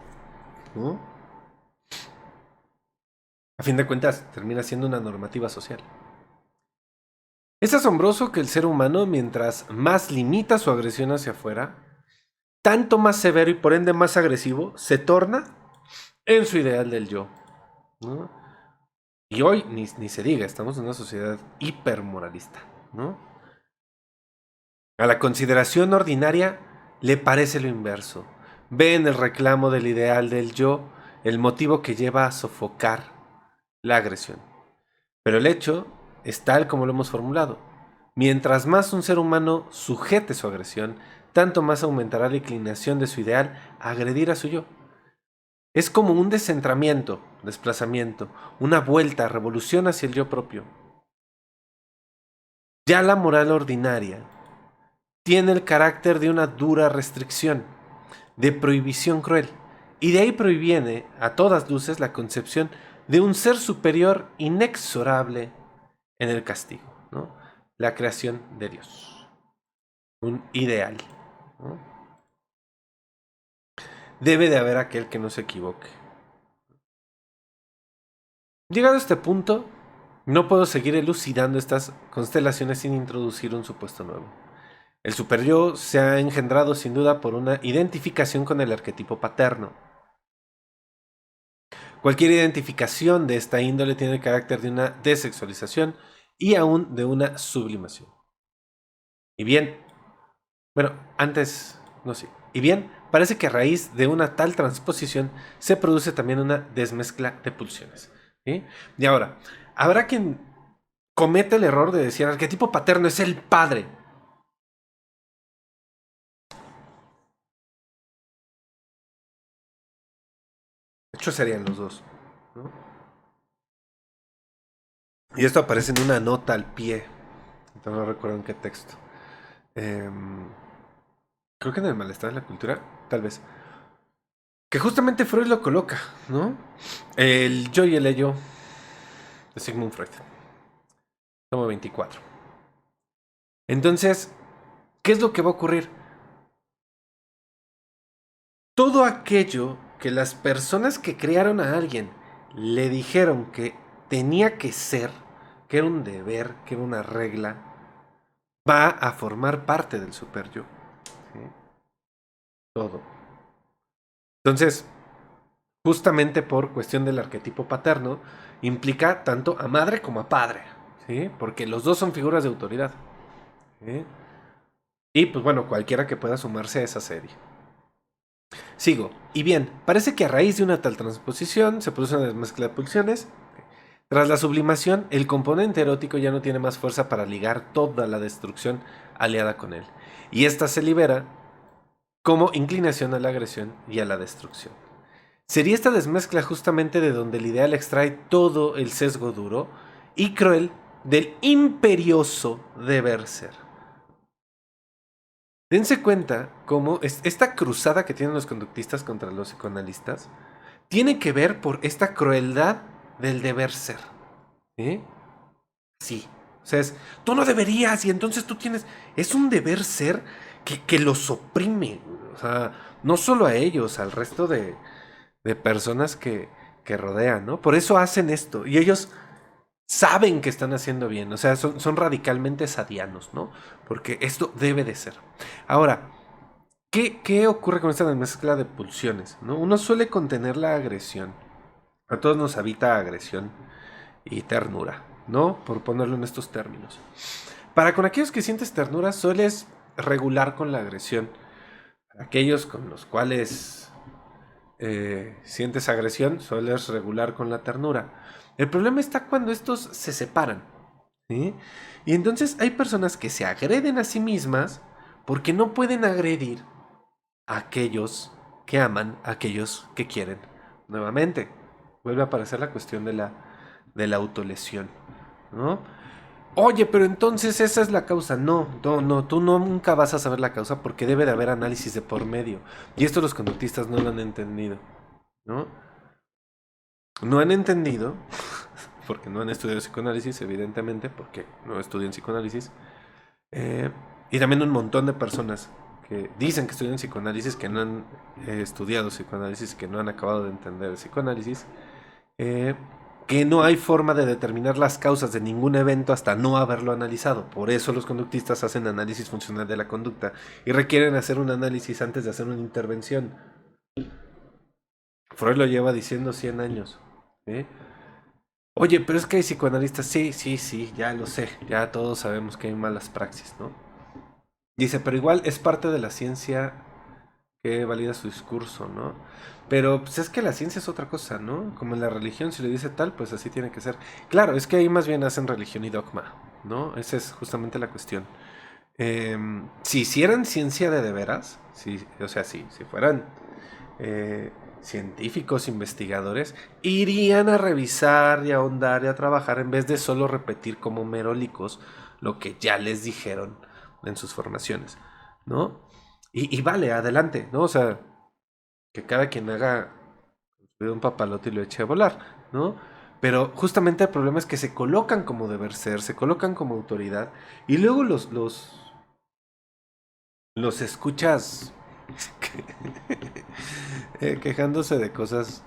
¿No? A fin de cuentas, termina siendo una normativa social. Es asombroso que el ser humano, mientras más limita su agresión hacia afuera, tanto más severo y por ende más agresivo se torna en su ideal del yo. ¿No? Y hoy ni se diga, estamos en una sociedad hipermoralista. ¿No? A la consideración ordinaria le parece lo inverso. Ve en el reclamo del ideal del yo el motivo que lleva a sofocar la agresión. Pero el hecho es tal como lo hemos formulado. Mientras más un ser humano sujete su agresión, tanto más aumentará la inclinación de su ideal a agredir a su yo. Es como un descentramiento, desplazamiento, una vuelta, revolución hacia el yo propio. Ya la moral ordinaria tiene el carácter de una dura restricción, de prohibición cruel, y de ahí proviene a todas luces la concepción de un ser superior inexorable en el castigo, ¿no? La creación de Dios, un ideal, ¿no? Debe de haber aquel que no se equivoque. Llegado a este punto, no puedo seguir elucidando estas constelaciones sin introducir un supuesto nuevo. El superyo se ha engendrado sin duda por una identificación con el arquetipo paterno. Cualquier identificación de esta índole tiene el carácter de una desexualización y aún de una sublimación. Y bien, bueno, antes, no sé. Y bien, parece que a raíz de una tal transposición se produce también una desmezcla de pulsiones. ¿Sí? Y ahora, habrá quien cometa el error de decir el arquetipo paterno es el padre. De hecho, serían los dos, ¿no? Y esto aparece en una nota al pie. No recuerdo en qué texto. Creo que en el malestar de la cultura, tal vez. Que justamente Freud lo coloca, ¿no? El yo y el ello de Sigmund Freud. Tomo 24. Entonces, ¿qué es lo que va a ocurrir? Todo aquello que las personas que crearon a alguien le dijeron que tenía que ser, que era un deber, que era una regla, va a formar parte del super yo. ¿Sí? Todo. Entonces, justamente por cuestión del arquetipo paterno, implica tanto a madre como a padre, ¿sí? Porque los dos son figuras de autoridad. ¿Sí? Y pues bueno, cualquiera que pueda sumarse a esa serie. Sigo. Y bien, parece que a raíz de una tal transposición se produce una desmezcla de pulsiones. Tras la sublimación, el componente erótico ya no tiene más fuerza para ligar toda la destrucción aliada con él. Y esta se libera como inclinación a la agresión y a la destrucción. Sería esta desmezcla justamente de donde el ideal extrae todo el sesgo duro y cruel del imperioso deber ser. Dense cuenta cómo esta cruzada que tienen los conductistas contra los psicoanalistas tiene que ver por esta crueldad del deber ser. ¿Eh? Sí. O sea, tú no deberías y entonces tú tienes... Es un deber ser que los oprime. O sea, no solo a ellos, al resto de personas que rodean, ¿no? Por eso hacen esto. Y ellos saben que están haciendo bien. O sea, son radicalmente sadianos, ¿no? Porque esto debe de ser. Ahora, ¿qué ocurre con esta mezcla de pulsiones? ¿No? Uno suele contener la agresión. A todos nos habita agresión y ternura, ¿no? Por ponerlo en estos términos. Para con aquellos que sientes ternura, sueles regular con la agresión. Aquellos con los cuales sientes agresión, sueles regular con la ternura. El problema está cuando estos se separan. ¿Sí? Y entonces hay personas que se agreden a sí mismas porque no pueden agredir a aquellos que aman, a aquellos que quieren. Nuevamente, vuelve a aparecer la cuestión de la autolesión, ¿no? Oye, pero entonces esa es la causa. No, no, no, tú nunca vas a saber la causa porque debe de haber análisis de por medio. Y esto los conductistas no lo han entendido, ¿no? No han entendido, porque no han estudiado psicoanálisis, evidentemente, porque no estudian psicoanálisis. Eh, y también un montón de personas que dicen que estudian psicoanálisis, que no han estudiado psicoanálisis, que no han acabado de entender el psicoanálisis. eh, que no hay forma de determinar las causas de ningún evento hasta no haberlo analizado. Por eso los conductistas hacen análisis funcional de la conducta y requieren hacer un análisis antes de hacer una intervención. Freud lo lleva diciendo 100 años. ¿Eh? Oye, pero es que hay psicoanalistas. Sí, sí, sí, ya lo sé. Ya todos sabemos que hay malas praxis, ¿no? Dice, pero igual es parte de la ciencia que valida su discurso, ¿no? Pero pues es que la ciencia es otra cosa, ¿no? Como en la religión, si le dice tal, pues así tiene que ser. Claro, es que ahí más bien hacen religión y dogma, ¿no? Esa es justamente la cuestión. Si hicieran ciencia de veras, si, o sea, si fueran científicos, investigadores, irían a revisar y a ahondar y a trabajar en vez de solo repetir como merólicos lo que ya les dijeron en sus formaciones, ¿no? Y vale, adelante, ¿no? O sea, que cada quien haga un papalote y lo eche a volar, ¿no? Pero justamente el problema es que se colocan como deber ser, se colocan como autoridad y luego los escuchas quejándose de cosas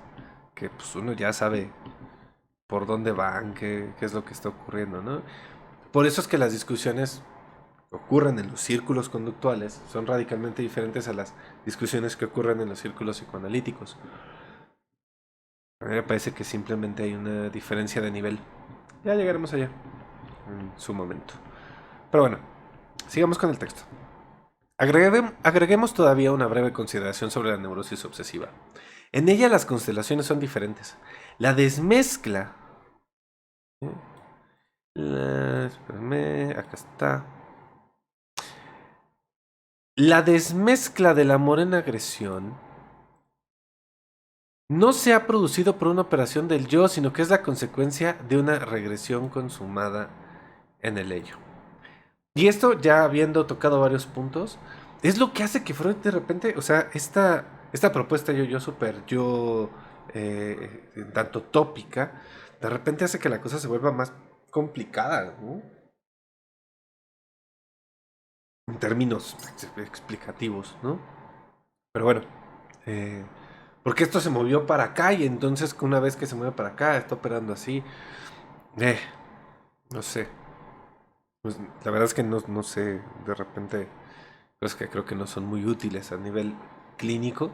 que pues uno ya sabe por dónde van, qué es lo que está ocurriendo, ¿no? Por eso es que las discusiones ocurren en los círculos conductuales son radicalmente diferentes a las discusiones que ocurren en los círculos psicoanalíticos. A mí me parece que simplemente hay una diferencia de nivel. Ya llegaremos allá en su momento. Pero bueno, sigamos con el texto. Agreguemos todavía una breve consideración sobre la neurosis obsesiva. En ella las constelaciones son diferentes. La desmezcla... espérame, acá está. La desmezcla del amor en agresión no se ha producido por una operación del yo, sino que es la consecuencia de una regresión consumada en el ello. Y esto, ya habiendo tocado varios puntos, es lo que hace que Freud de repente, o sea, esta propuesta yo super, tanto tópica, de repente hace que la cosa se vuelva más complicada, ¿no? En términos explicativos, ¿no? Pero bueno, eh, porque esto se movió para acá y entonces una vez que se mueve para acá, está operando así, eh, no sé. Pues, la verdad es que no sé, de repente, cosas que creo que no son muy útiles a nivel clínico.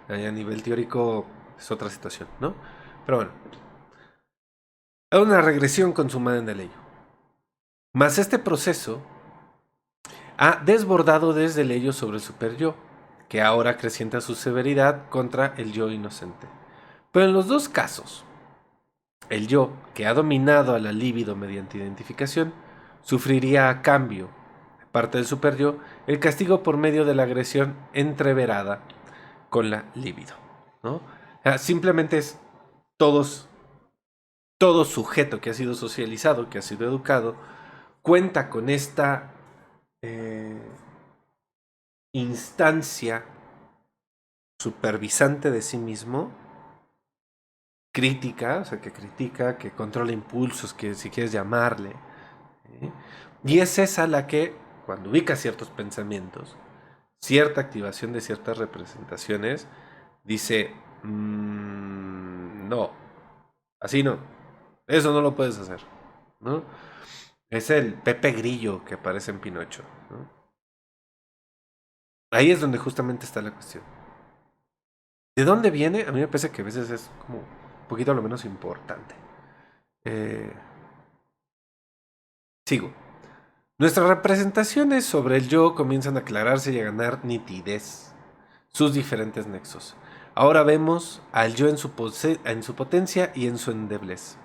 A nivel teórico es otra situación, ¿no? Pero bueno, hay una regresión consumada en el ello. Mas este proceso ha desbordado desde el ello sobre el superyo, que ahora acrecienta su severidad contra el yo inocente. Pero en los dos casos, el yo, que ha dominado a la libido mediante identificación, sufriría a cambio, de parte del superyo, el castigo por medio de la agresión entreverada con la libido, ¿no? Simplemente es todos, todo sujeto que ha sido socializado, que ha sido educado, cuenta con esta eh, instancia supervisante de sí mismo, crítica, o sea, que critica, que controla impulsos, que si quieres llamarle. ¿Sí? Y es esa la que, cuando ubica ciertos pensamientos, cierta activación de ciertas representaciones, dice, no, así no, eso no lo puedes hacer, ¿no? Es el Pepe Grillo que aparece en Pinocho, ¿no? Ahí es donde justamente está la cuestión. ¿De dónde viene? A mí me parece que a veces es como un poquito lo menos importante. Eh, Sigo. Nuestras representaciones sobre el yo comienzan a aclararse y a ganar nitidez. Sus diferentes nexos. Ahora vemos al yo en su potencia y en su endeblez.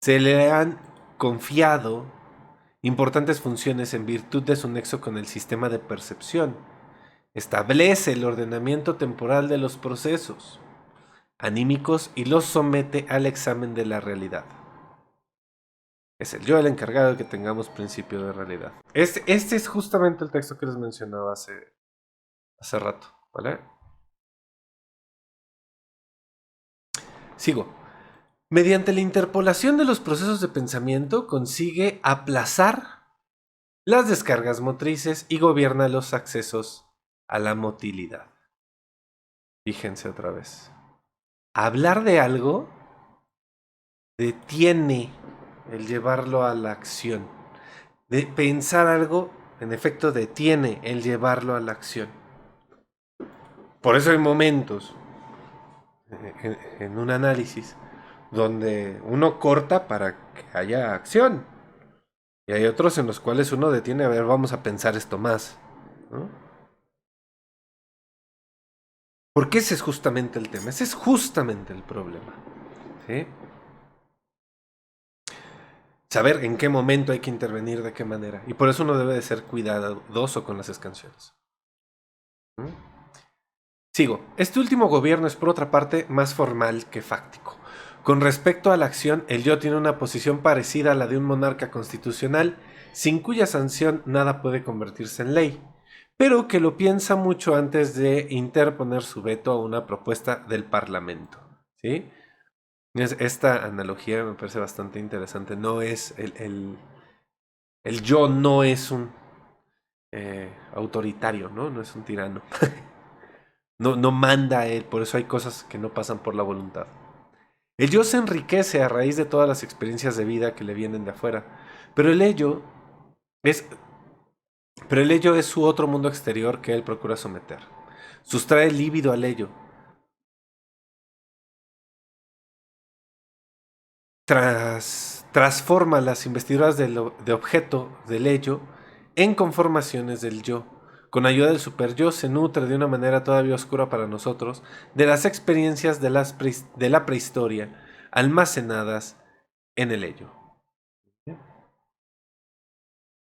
Se le han confiado importantes funciones en virtud de su nexo con el sistema de percepción. Establece el ordenamiento temporal de los procesos anímicos y los somete al examen de la realidad. Es el yo el encargado de que tengamos principio de realidad. Este es justamente el texto que les mencionaba hace rato, ¿vale? Sigo. Mediante la interpolación de los procesos de pensamiento consigue aplazar las descargas motrices y gobierna los accesos a la motilidad. Fíjense otra vez. Hablar de algo detiene el llevarlo a la acción. De pensar algo, en efecto, detiene el llevarlo a la acción. Por eso hay momentos en un análisis donde uno corta para que haya acción. Y hay otros en los cuales uno detiene, a ver, vamos a pensar esto más, ¿no? Porque ese es justamente el tema, ese es justamente el problema, ¿sí? Saber en qué momento hay que intervenir, de qué manera. Y por eso uno debe de ser cuidadoso con las escansiones. ¿Mm? Sigo. Este último gobierno es por otra parte más formal que fáctico. Con respecto a la acción, el yo tiene una posición parecida a la de un monarca constitucional, sin cuya sanción nada puede convertirse en ley, pero que lo piensa mucho antes de interponer su veto a una propuesta del Parlamento. ¿Sí? Esta analogía me parece bastante interesante. No es el yo no es un autoritario, ¿no? No es un tirano. No manda a él, por eso hay cosas que no pasan por la voluntad. El yo se enriquece a raíz de todas las experiencias de vida que le vienen de afuera, pero el ello es, pero el ello es su otro mundo exterior que él procura someter. Sustrae el líbido al ello. Transforma las investiduras de objeto del ello en conformaciones del yo. Con ayuda del superyo se nutre de una manera todavía oscura para nosotros de las experiencias de la prehistoria almacenadas en el ello.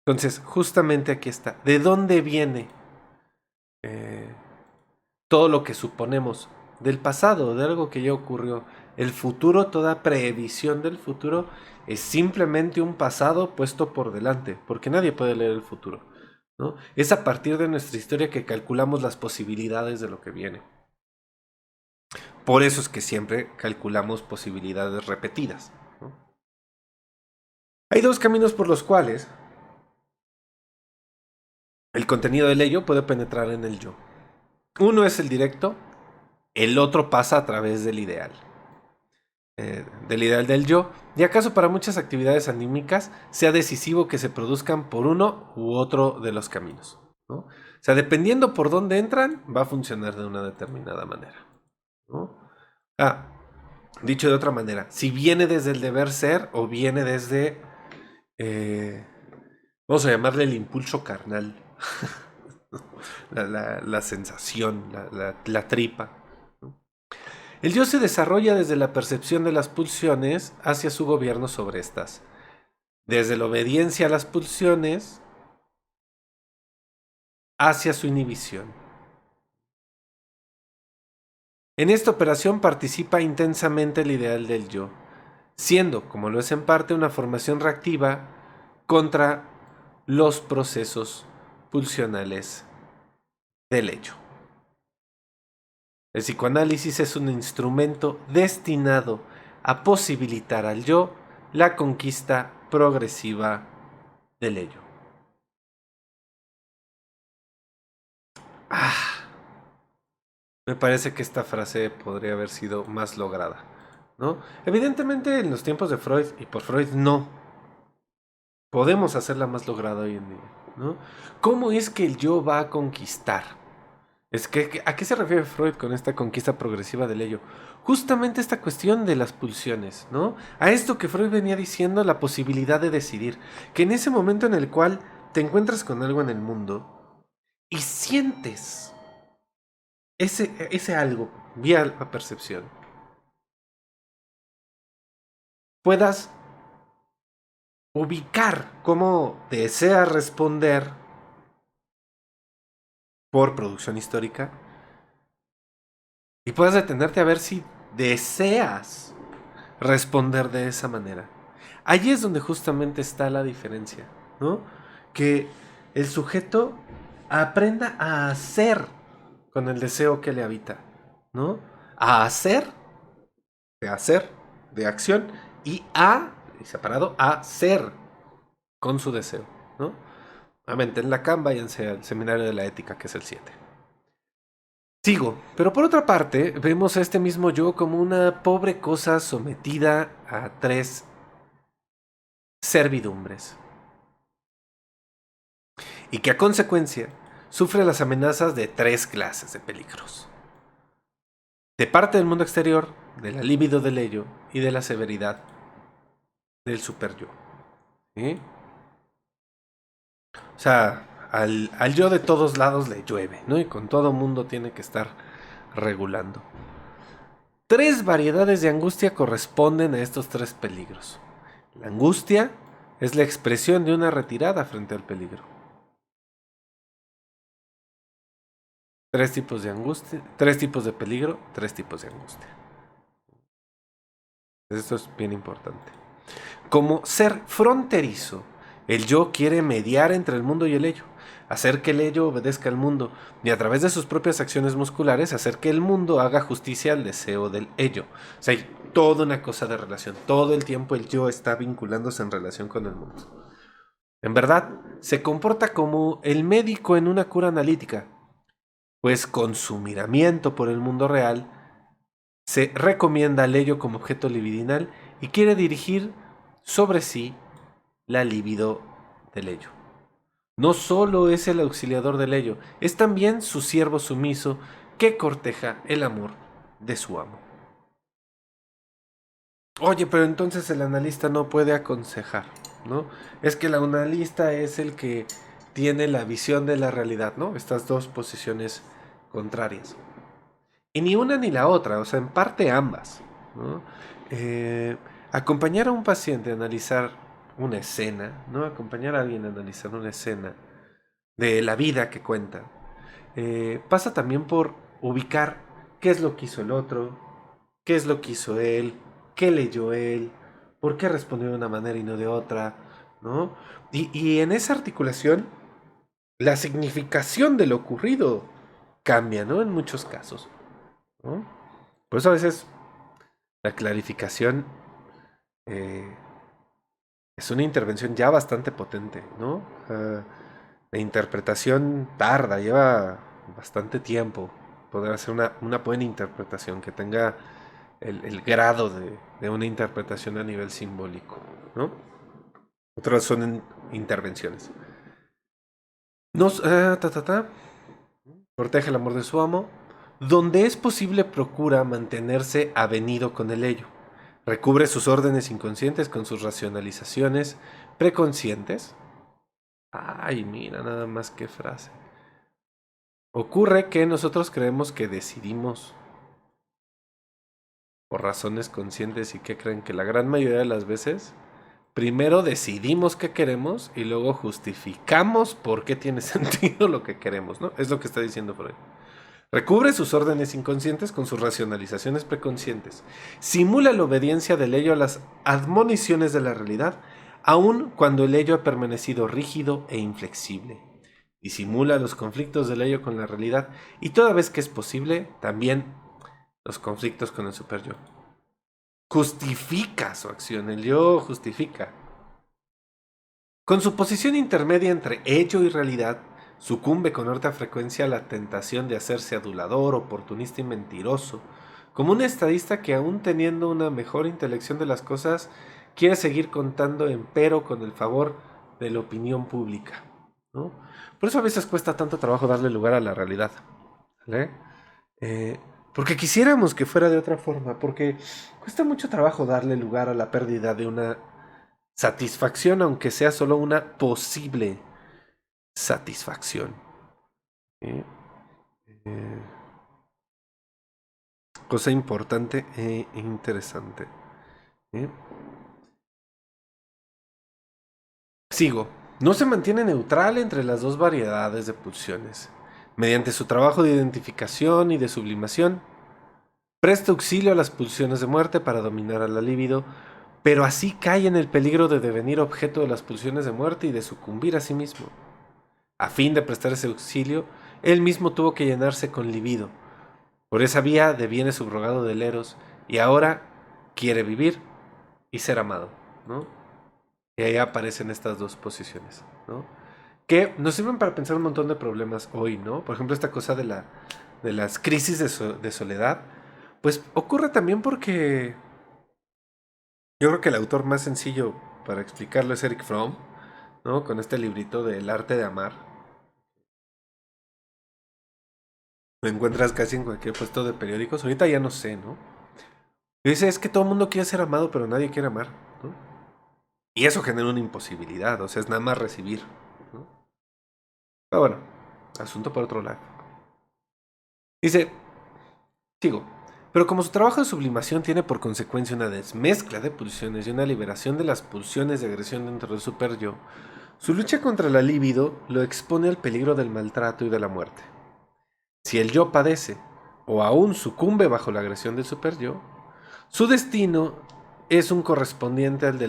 Entonces, justamente aquí está. ¿De dónde viene eh, todo lo que suponemos? Del pasado, de algo que ya ocurrió. El futuro, toda previsión del futuro es simplemente un pasado puesto por delante, porque nadie puede leer el futuro, ¿no? Es a partir de nuestra historia que calculamos las posibilidades de lo que viene. Por eso es que siempre calculamos posibilidades repetidas, ¿no? Hay dos caminos por los cuales el contenido del ello puede penetrar en el yo. Uno es el directo, el otro pasa a través del ideal del yo, y acaso para muchas actividades anímicas sea decisivo que se produzcan por uno u otro de los caminos, ¿no? O sea, dependiendo por dónde entran, va a funcionar de una determinada manera, ¿no? Ah, dicho de otra manera, si viene desde el deber ser o viene desde, eh, vamos a llamarle el impulso carnal, la sensación, la tripa, ¿no? El yo se desarrolla desde la percepción de las pulsiones hacia su gobierno sobre estas, desde la obediencia a las pulsiones hacia su inhibición. En esta operación participa intensamente el ideal del yo, siendo, como lo es en parte, una formación reactiva contra los procesos pulsionales del ello. El psicoanálisis es un instrumento destinado a posibilitar al yo la conquista progresiva del ello. Me parece que esta frase podría haber sido más lograda, ¿no? Evidentemente en los tiempos de Freud y por Freud no podemos hacerla más lograda hoy en día, ¿no? ¿Cómo es que el yo va a conquistar? Es que, ¿a qué se refiere Freud con esta conquista progresiva del ello? Justamente esta cuestión de las pulsiones, ¿no? A esto que Freud venía diciendo, la posibilidad de decidir, que en ese momento en el cual te encuentras con algo en el mundo y sientes ese algo, vía la percepción, puedas ubicar cómo deseas responder por producción histórica y puedas detenerte a ver si deseas responder de esa manera. Allí es donde justamente está la diferencia, ¿no? Que el sujeto aprenda a hacer con el deseo que le habita, ¿no? A hacer, de acción, y separado, a ser con su deseo, ¿no? Nuevamente en Lacan, váyanse al seminario de la ética, que es el 7. Sigo, pero por otra parte, vemos a este mismo yo como una pobre cosa sometida a tres servidumbres, y que a consecuencia sufre las amenazas de tres clases de peligros: de parte del mundo exterior, de la libido del ello y de la severidad del superyo. ¿Sí? O sea, al yo de todos lados le llueve, ¿no? Y con todo mundo tiene que estar regulando. Tres variedades de angustia corresponden a estos tres peligros. La angustia es la expresión de una retirada frente al peligro. Tres tipos de angustia, tres tipos de peligro, tres tipos de angustia. Esto es bien importante. Como ser fronterizo, el yo quiere mediar entre el mundo y el ello, hacer que el ello obedezca al mundo, y a través de sus propias acciones musculares hacer que el mundo haga justicia al deseo del ello. O sea, hay toda una cosa de relación. Todo el tiempo el yo está vinculándose en relación con el mundo. En verdad, se comporta como el médico en una cura analítica, pues con su miramiento por el mundo real, se recomienda al ello como objeto libidinal y quiere dirigir sobre sí la libido del ello. No solo es el auxiliador del ello, es también su siervo sumiso que corteja el amor de su amo. Oye, pero entonces el analista no puede aconsejar, ¿no? Es que el analista es el que tiene la visión de la realidad, ¿no? Estas dos posiciones contrarias. Y ni una ni la otra, o sea, en parte ambas, ¿no? Acompañar a un paciente a analizar una escena, ¿no? Acompañar a alguien a analizar una escena de la vida que cuenta, pasa también por ubicar qué es lo que hizo el otro, qué es lo que hizo él, qué leyó él, por qué respondió de una manera y no de otra, ¿no? Y en esa articulación, la significación de lo ocurrido cambia, ¿no? En muchos casos, ¿no? Por eso a veces la clarificación eh, es una intervención ya bastante potente, ¿no? La interpretación tarda, lleva bastante tiempo poder hacer una buena interpretación que tenga el grado de una interpretación a nivel simbólico, ¿no? Otras son intervenciones. Protege el amor de su amo. Donde es posible procura mantenerse avenido con el ello. Recubre sus órdenes inconscientes con sus racionalizaciones preconscientes. Ay, mira, nada más que frase. Ocurre que nosotros creemos que decidimos por razones conscientes y que creen que la gran mayoría de las veces primero decidimos qué queremos y luego justificamos por qué tiene sentido lo que queremos, ¿no? Es lo que está diciendo Freud. Recubre sus órdenes inconscientes con sus racionalizaciones preconscientes. Simula la obediencia del ello a las admoniciones de la realidad, aun cuando el ello ha permanecido rígido e inflexible. Disimula los conflictos del ello con la realidad y toda vez que es posible, también los conflictos con el superyo. Justifica su acción, el yo justifica. Con su posición intermedia entre ello y realidad, sucumbe con alta frecuencia a la tentación de hacerse adulador, oportunista y mentiroso, como un estadista que aún teniendo una mejor intelección de las cosas, quiere seguir contando empero con el favor de la opinión pública, ¿no? Por eso a veces cuesta tanto trabajo darle lugar a la realidad, ¿vale? Porque quisiéramos que fuera de otra forma, porque cuesta mucho trabajo darle lugar a la pérdida de una satisfacción, aunque sea solo una posible satisfacción. Cosa importante e interesante. Sigo. No se mantiene neutral entre las dos variedades de pulsiones. Mediante su trabajo de identificación y de sublimación, presta auxilio a las pulsiones de muerte para dominar a la libido, pero así cae en el peligro de devenir objeto de las pulsiones de muerte y de sucumbir a sí mismo. A fin de prestar ese auxilio, él mismo tuvo que llenarse con libido. Por esa vía deviene subrogado del Eros y ahora quiere vivir y ser amado, ¿no? Y ahí aparecen estas dos posiciones, ¿no? Que nos sirven para pensar un montón de problemas hoy, ¿no? Por ejemplo, esta cosa de las crisis de soledad, pues ocurre también porque yo creo que el autor más sencillo para explicarlo es Erich Fromm, ¿no? Con este librito del arte de amar. Lo encuentras casi en cualquier puesto de periódicos. Ahorita ya no sé, ¿no? Y dice, es que todo el mundo quiere ser amado, pero nadie quiere amar, ¿no? Y eso genera una imposibilidad, o sea, es nada más recibir, ¿no? Pero bueno, asunto por otro lado. Dice, sigo, pero como su trabajo de sublimación tiene por consecuencia una desmezcla de pulsiones y una liberación de las pulsiones de agresión dentro del superyo, su lucha contra la libido lo expone al peligro del maltrato y de la muerte. Si el yo padece o aún sucumbe bajo la agresión del superyo, su destino es un correspondiente al de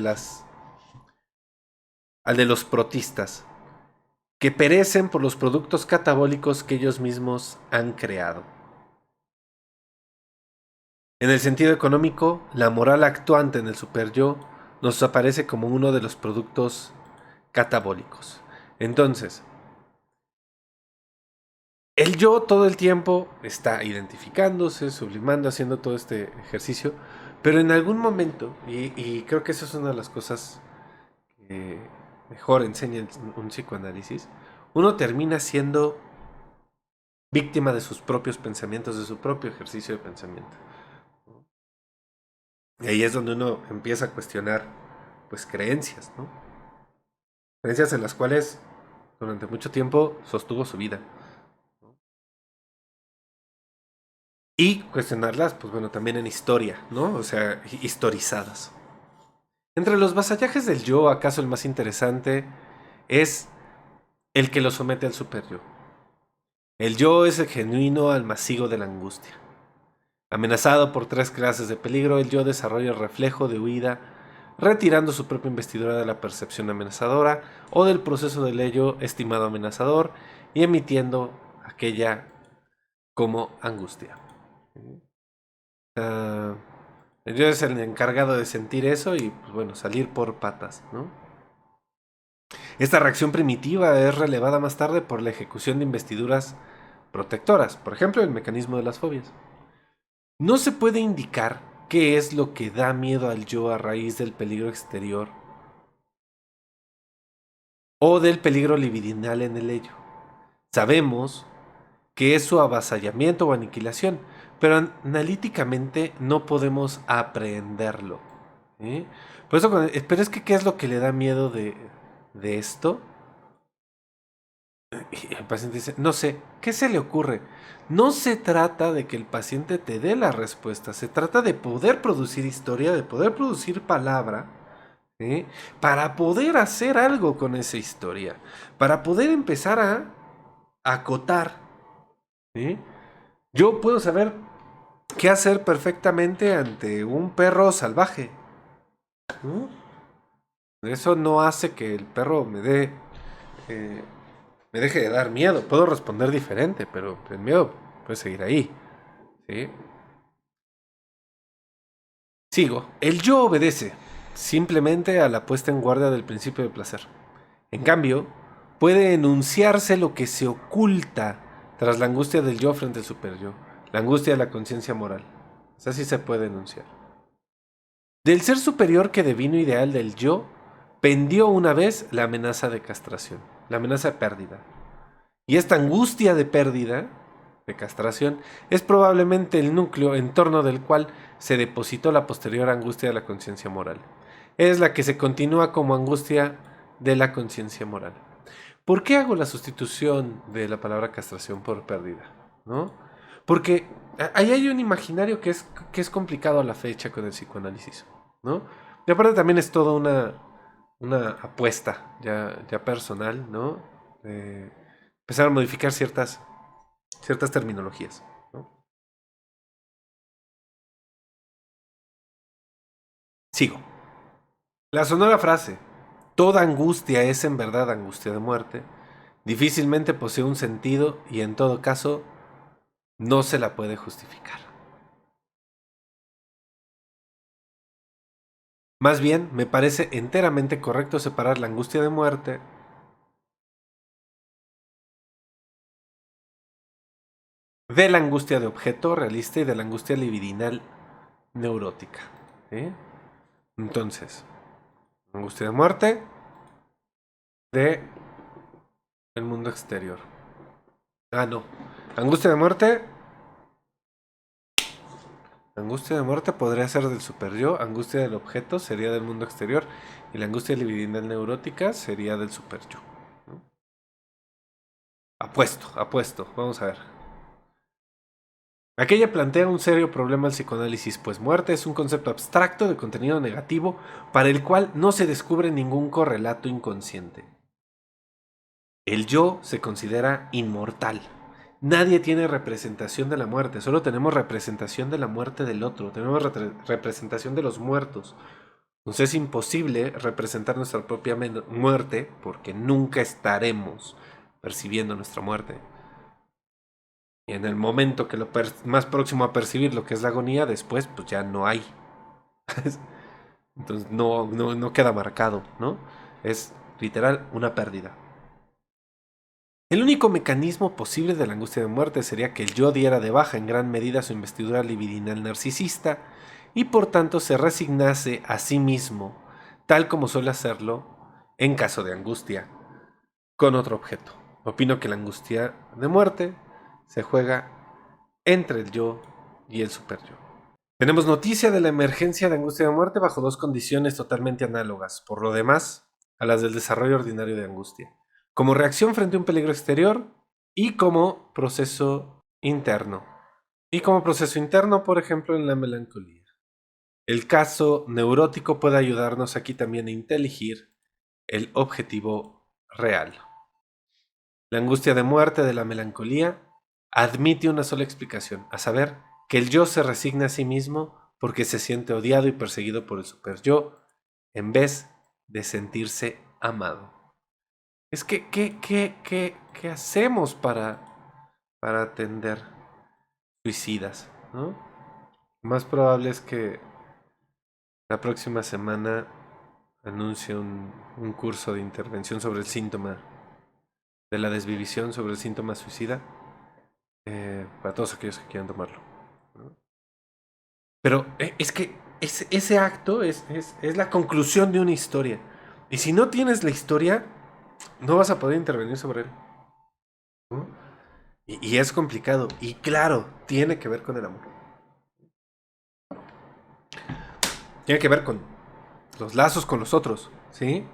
los protistas, que perecen por los productos catabólicos que ellos mismos han creado. En el sentido económico, la moral actuante en el superyo nos aparece como uno de los productos catabólicos. Entonces, el yo todo el tiempo está identificándose, sublimando, haciendo todo este ejercicio, pero en algún momento, y creo que eso es una de las cosas que mejor enseña un psicoanálisis, uno termina siendo víctima de sus propios pensamientos, de su propio ejercicio de pensamiento. Y ahí es donde uno empieza a cuestionar, pues, creencias, ¿no? Creencias en las cuales durante mucho tiempo sostuvo su vida. Y cuestionarlas, pues bueno, también en historia, ¿no? O sea, historizadas. Entre los vasallajes del yo, acaso el más interesante es el que lo somete al superyo. El yo es el genuino almacigo de la angustia. Amenazado por tres clases de peligro, el yo desarrolla el reflejo de huida, retirando su propia investidura de la percepción amenazadora o del proceso del ello estimado amenazador y emitiendo aquella como angustia. El yo es el encargado de sentir eso y, pues bueno, salir por patas, ¿no? Esta reacción primitiva es relevada más tarde por la ejecución de investiduras protectoras, por ejemplo, el mecanismo de las fobias. No se puede indicar qué es lo que da miedo al yo a raíz del peligro exterior o del peligro libidinal en el ello. Sabemos que es su avasallamiento o aniquilación, pero analíticamente no podemos aprehenderlo. ¿Eh? Por eso, pero es que ¿qué es lo que le da miedo de esto? Y el paciente dice, no sé, ¿qué se le ocurre? No se trata de que el paciente te dé la respuesta, se trata de poder producir historia, de poder producir palabra, ¿eh? Para poder hacer algo con esa historia, para poder empezar a acotar. ¿Eh? Yo puedo saber qué hacer perfectamente ante un perro salvaje. ¿No? Eso no hace que el perro eh, me deje de dar miedo. Puedo responder diferente, pero el miedo puede seguir ahí. ¿Sí? Sigo. El yo obedece simplemente a la puesta en guardia del principio de placer. En cambio, puede enunciarse lo que se oculta tras la angustia del yo frente al super yo. La angustia de la conciencia moral. O sea, sí se puede enunciar. Del ser superior que devino ideal del yo, pendió una vez la amenaza de castración, la amenaza de pérdida. Y esta angustia de pérdida, de castración, es probablemente el núcleo en torno del cual se depositó la posterior angustia de la conciencia moral. Es la que se continúa como angustia de la conciencia moral. ¿Por qué hago la sustitución de la palabra castración por pérdida? ¿No? Porque ahí hay un imaginario que es complicado a la fecha con el psicoanálisis, ¿no? Y aparte también es toda una apuesta ya personal, ¿no? Empezar a modificar ciertas terminologías, ¿no? Sigo. La sonora frase, toda angustia es en verdad angustia de muerte, difícilmente posee un sentido y en todo caso no se la puede justificar. Más bien, me parece enteramente correcto separar la angustia de muerte de la angustia de objeto realista y de la angustia libidinal neurótica. ¿Eh? Entonces, angustia de muerte de el mundo exterior. Ah, no. Angustia de muerte. Angustia de muerte podría ser del superyo. Angustia del objeto sería del mundo exterior. Y la angustia libidinal neurótica sería del superyo. ¿No? Apuesto. Vamos a ver. Aquella plantea un serio problema al psicoanálisis, pues muerte es un concepto abstracto de contenido negativo para el cual no se descubre ningún correlato inconsciente. El yo se considera inmortal. Nadie tiene representación de la muerte, solo tenemos representación de la muerte del otro, tenemos representación de los muertos. Nos es imposible representar nuestra propia muerte porque nunca estaremos percibiendo nuestra muerte. Y en el momento que lo más próximo a percibir lo que es la agonía, después pues ya no hay. Entonces no queda marcado, ¿no? Es literal una pérdida. El único mecanismo posible de la angustia de muerte sería que el yo diera de baja en gran medida su investidura libidinal narcisista y por tanto se resignase a sí mismo, tal como suele hacerlo en caso de angustia, con otro objeto. Opino que la angustia de muerte se juega entre el yo y el superyo. Tenemos noticia de la emergencia de angustia de muerte bajo dos condiciones totalmente análogas, por lo demás, a las del desarrollo ordinario de angustia. Como reacción frente a un peligro exterior y como proceso interno. Y como proceso interno, por ejemplo, en la melancolía. El caso neurótico puede ayudarnos aquí también a inteligir el objetivo real. La angustia de muerte de la melancolía admite una sola explicación, a saber, que el yo se resigna a sí mismo porque se siente odiado y perseguido por el superyo, en vez de sentirse amado. Es que, ¿qué hacemos para atender suicidas? ¿No? Lo más probable es que la próxima semana anuncie un curso de intervención sobre el síntoma de la desvivisión, sobre el síntoma suicida, para todos aquellos que quieran tomarlo, ¿no? Pero es que ese acto es la conclusión de una historia. Y si no tienes la historia, no vas a poder intervenir sobre él, ¿no? Y es complicado. Y claro, tiene que ver con el amor. Tiene que ver con los lazos con los otros, ¿sí?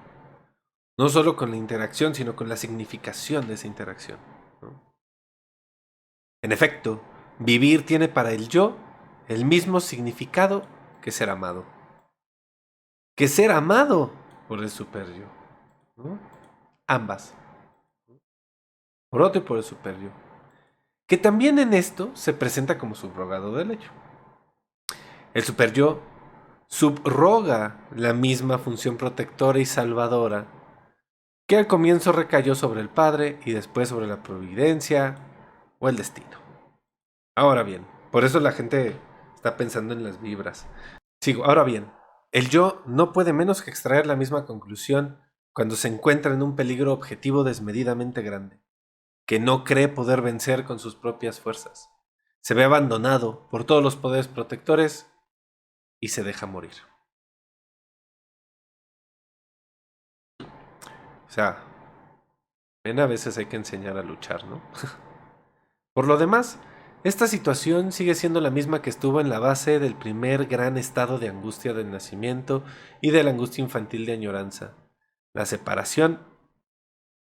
No solo con la interacción, sino con la significación de esa interacción, ¿no? En efecto, vivir tiene para el yo el mismo significado que ser amado. Que ser amado por el super yo, ¿no? Ambas. Por otro y por el super yo. Que también en esto se presenta como subrogado del hecho. El super yo subroga la misma función protectora y salvadora que al comienzo recayó sobre el padre y después sobre la providencia o el destino. Ahora bien, por eso la gente está pensando en las vibras. Sigo, ahora bien, el yo no puede menos que extraer la misma conclusión cuando se encuentra en un peligro objetivo desmedidamente grande, que no cree poder vencer con sus propias fuerzas. Se ve abandonado por todos los poderes protectores y se deja morir. O sea, a veces hay que enseñar a luchar, ¿no? Por lo demás, esta situación sigue siendo la misma que estuvo en la base del primer gran estado de angustia del nacimiento y de la angustia infantil de añoranza, la separación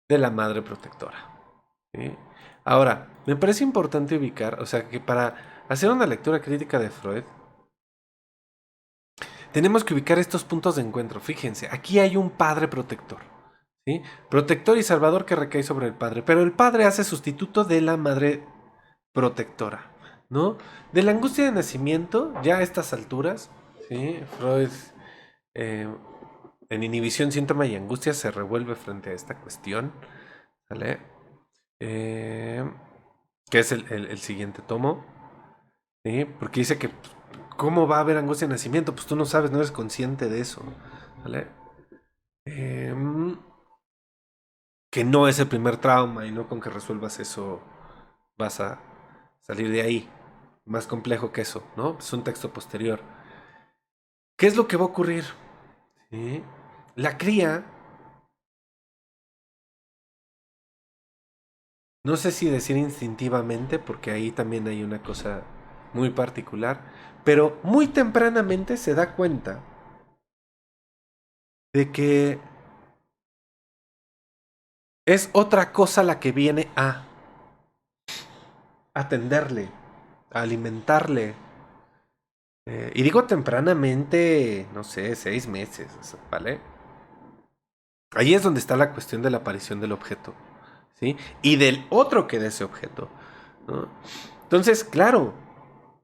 de la madre protectora, ¿sí? Ahora, me parece importante ubicar, o sea, que para hacer una lectura crítica de Freud, tenemos que ubicar estos puntos de encuentro. Fíjense, aquí hay un padre protector, ¿sí? Protector y salvador que recae sobre el padre, pero el padre hace sustituto de la madre protectora, ¿no? De la angustia de nacimiento, ya a estas alturas, ¿sí? Freud, eh, en Inhibición, Síntoma y Angustia, se revuelve frente a esta cuestión, ¿vale? Que es el siguiente tomo, ¿sí? Porque dice que, ¿cómo va a haber angustia de nacimiento? Pues tú no sabes, no eres consciente de eso, ¿vale? Que no es el primer trauma y no con que resuelvas eso vas a salir de ahí. Más complejo que eso, ¿no? Es un texto posterior. ¿Qué es lo que va a ocurrir? ¿Sí? La cría, no sé si decir instintivamente, porque ahí también hay una cosa muy particular, pero muy tempranamente se da cuenta de que es otra cosa la que viene a atenderle, a alimentarle. Y digo tempranamente, no sé, 6 meses, ¿vale? Ahí es donde está la cuestión de la aparición del objeto, ¿sí? Y del otro que de ese objeto, ¿no? Entonces, claro,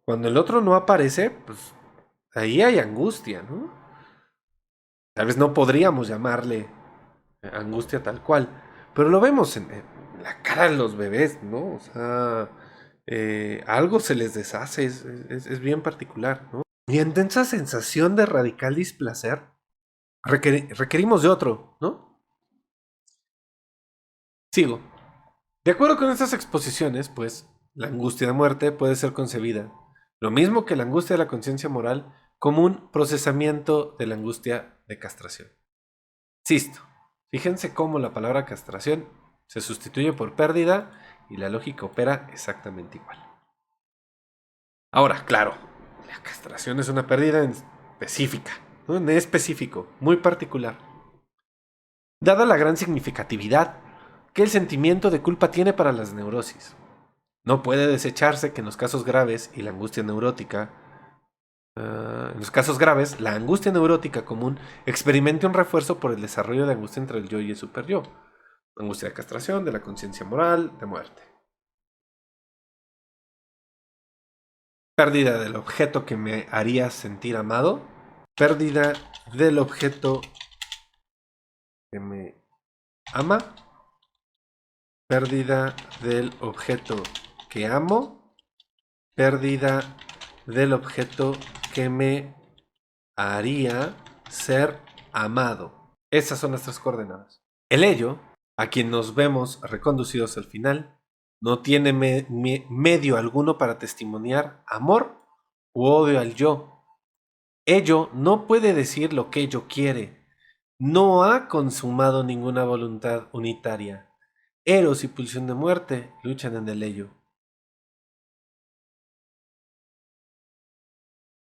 cuando el otro no aparece, pues ahí hay angustia, ¿no? Tal vez no podríamos llamarle angustia tal cual, pero lo vemos en la cara de los bebés, ¿no? O sea, algo se les deshace, es bien particular, ¿no? Y ante esa sensación de radical displacer, requerimos de otro, ¿no? Sigo. De acuerdo con estas exposiciones, pues, la angustia de muerte puede ser concebida, lo mismo que la angustia de la conciencia moral, como un procesamiento de la angustia de castración. Insisto, fíjense cómo la palabra castración se sustituye por pérdida y la lógica opera exactamente igual. Ahora, claro, la castración es una pérdida específica, ¿no? En específico, muy particular. Dada la gran significatividad que el sentimiento de culpa tiene para las neurosis, no puede desecharse que en los casos graves y la angustia neurótica, en los casos graves, la angustia neurótica común experimente un refuerzo por el desarrollo de angustia entre el yo y el superyo. Angustia de castración, de la conciencia moral, de muerte. Pérdida del objeto que me haría sentir amado. Pérdida del objeto que me ama. Pérdida del objeto que amo. Pérdida del objeto que me haría ser amado. Esas son nuestras coordenadas. El ello, a quien nos vemos reconducidos al final, no tiene medio alguno para testimoniar amor u odio al yo, Ello no puede decir lo que ello quiere. No ha consumado ninguna voluntad unitaria. Eros y pulsión de muerte luchan en el ello.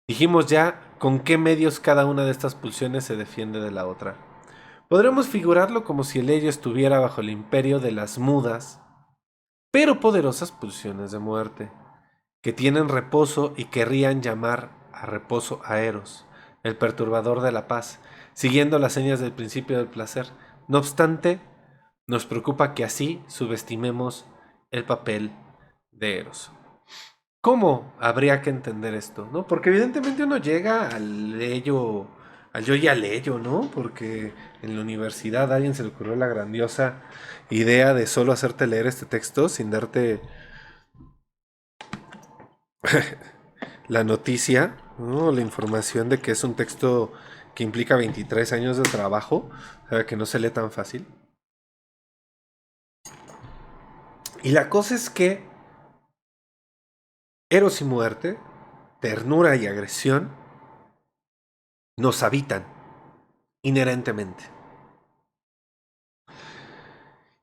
Dijimos ya con qué medios cada una de estas pulsiones se defiende de la otra. Podremos figurarlo como si el ello estuviera bajo el imperio de las mudas, pero poderosas pulsiones de muerte, que tienen reposo y querrían llamar a reposo a Eros, el perturbador de la paz, siguiendo las señas del principio del placer. No obstante, nos preocupa que así subestimemos el papel de Eros. ¿Cómo habría que entender esto? ¿No? Porque evidentemente uno llega al ello, al yo y al ello, ¿no? Porque en la universidad a alguien se le ocurrió la grandiosa idea de solo hacerte leer este texto sin darte la noticia, ¿no? La información de que es un texto que implica 23 años de trabajo, o sea, que no se lee tan fácil. Y la cosa es que Eros y muerte, ternura y agresión, nos habitan inherentemente.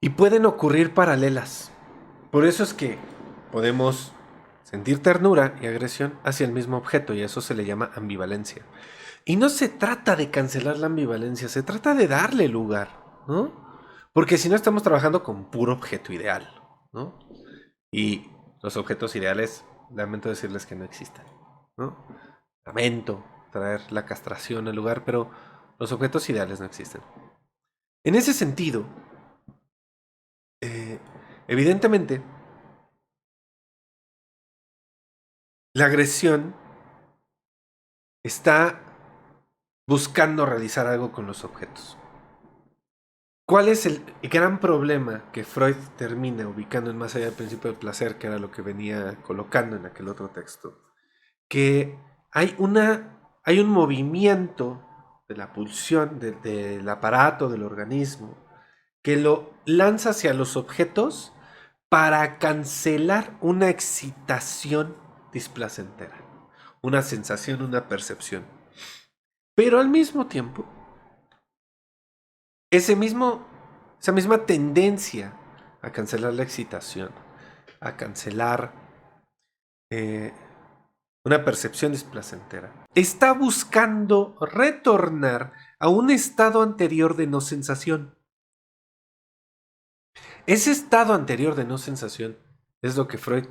Y pueden ocurrir paralelas. Por eso es que podemos sentir ternura y agresión hacia el mismo objeto y a eso se le llama ambivalencia. Y no se trata de cancelar la ambivalencia, se trata de darle lugar, ¿no? Porque si no estamos trabajando con puro objeto ideal, ¿no? Y los objetos ideales, lamento decirles que no existen, ¿no? Lamento traer la castración al lugar, pero los objetos ideales no existen. En ese sentido, eh, evidentemente, la agresión está buscando realizar algo con los objetos. ¿Cuál es el gran problema que Freud termina ubicando en Más allá del principio del placer, que era lo que venía colocando en aquel otro texto? Que hay un movimiento de la pulsión del aparato, del organismo, que lo lanza hacia los objetos para cancelar una excitación displacentera, una sensación, una percepción. Pero al mismo tiempo, esa misma tendencia a cancelar la excitación, a cancelar eh, una percepción displacentera, está buscando retornar a un estado anterior de no sensación. Ese estado anterior de no sensación es lo que Freud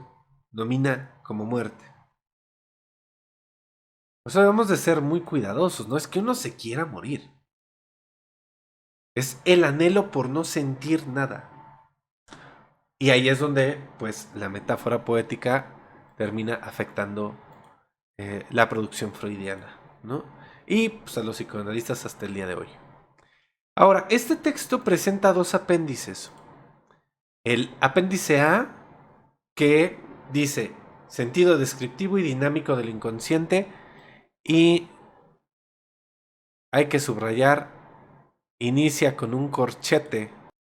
denomina como muerte. O sea, debemos de ser muy cuidadosos, no es que uno se quiera morir. Es el anhelo por no sentir nada. Y ahí es donde, pues, la metáfora poética termina afectando la producción freudiana, ¿no? Y pues, a los psicoanalistas hasta el día de hoy. Ahora, este texto presenta dos apéndices. El apéndice A, que dice sentido descriptivo y dinámico del inconsciente, y hay que subrayar, inicia con un corchete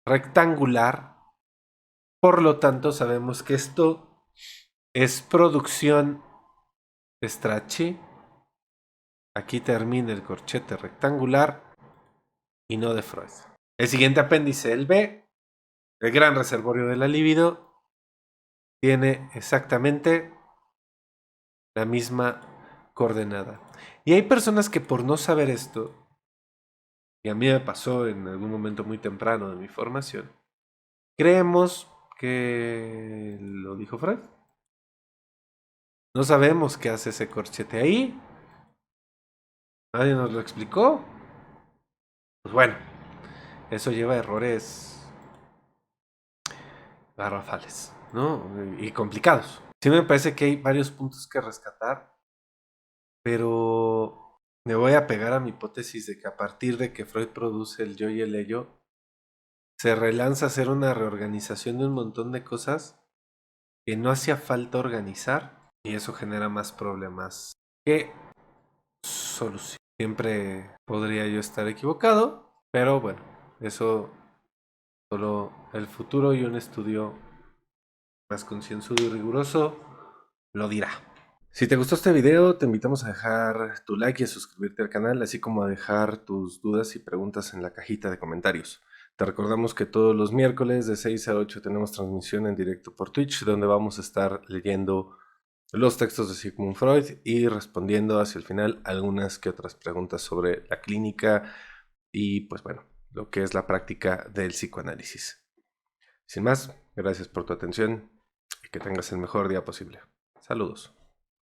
rectangular. Por lo tanto, sabemos que esto es producción de Strachey. Aquí termina el corchete rectangular y no de Freud. El siguiente apéndice, el B, el gran reservorio de la libido, tiene exactamente la misma coordenada. Y hay personas que por no saber esto, y a mí me pasó en algún momento muy temprano de mi formación, creemos que lo dijo Freud. No sabemos qué hace ese corchete ahí. Nadie nos lo explicó. Pues bueno, eso lleva a errores garrafales, ¿no? Y complicados. Sí me parece que hay varios puntos que rescatar, pero me voy a pegar a mi hipótesis de que a partir de que Freud produce el yo y el ello, se relanza a hacer una reorganización de un montón de cosas que no hacía falta organizar y eso genera más problemas que solución. Siempre podría yo estar equivocado, pero bueno, eso solo el futuro y un estudio más concienzudo y riguroso lo dirá. Si te gustó este video, te invitamos a dejar tu like y a suscribirte al canal, así como a dejar tus dudas y preguntas en la cajita de comentarios. Te recordamos que todos los miércoles de 6 a 8 tenemos transmisión en directo por Twitch, donde vamos a estar leyendo los textos de Sigmund Freud y respondiendo hacia el final algunas que otras preguntas sobre la clínica y, pues bueno, lo que es la práctica del psicoanálisis. Sin más, gracias por tu atención y que tengas el mejor día posible. Saludos.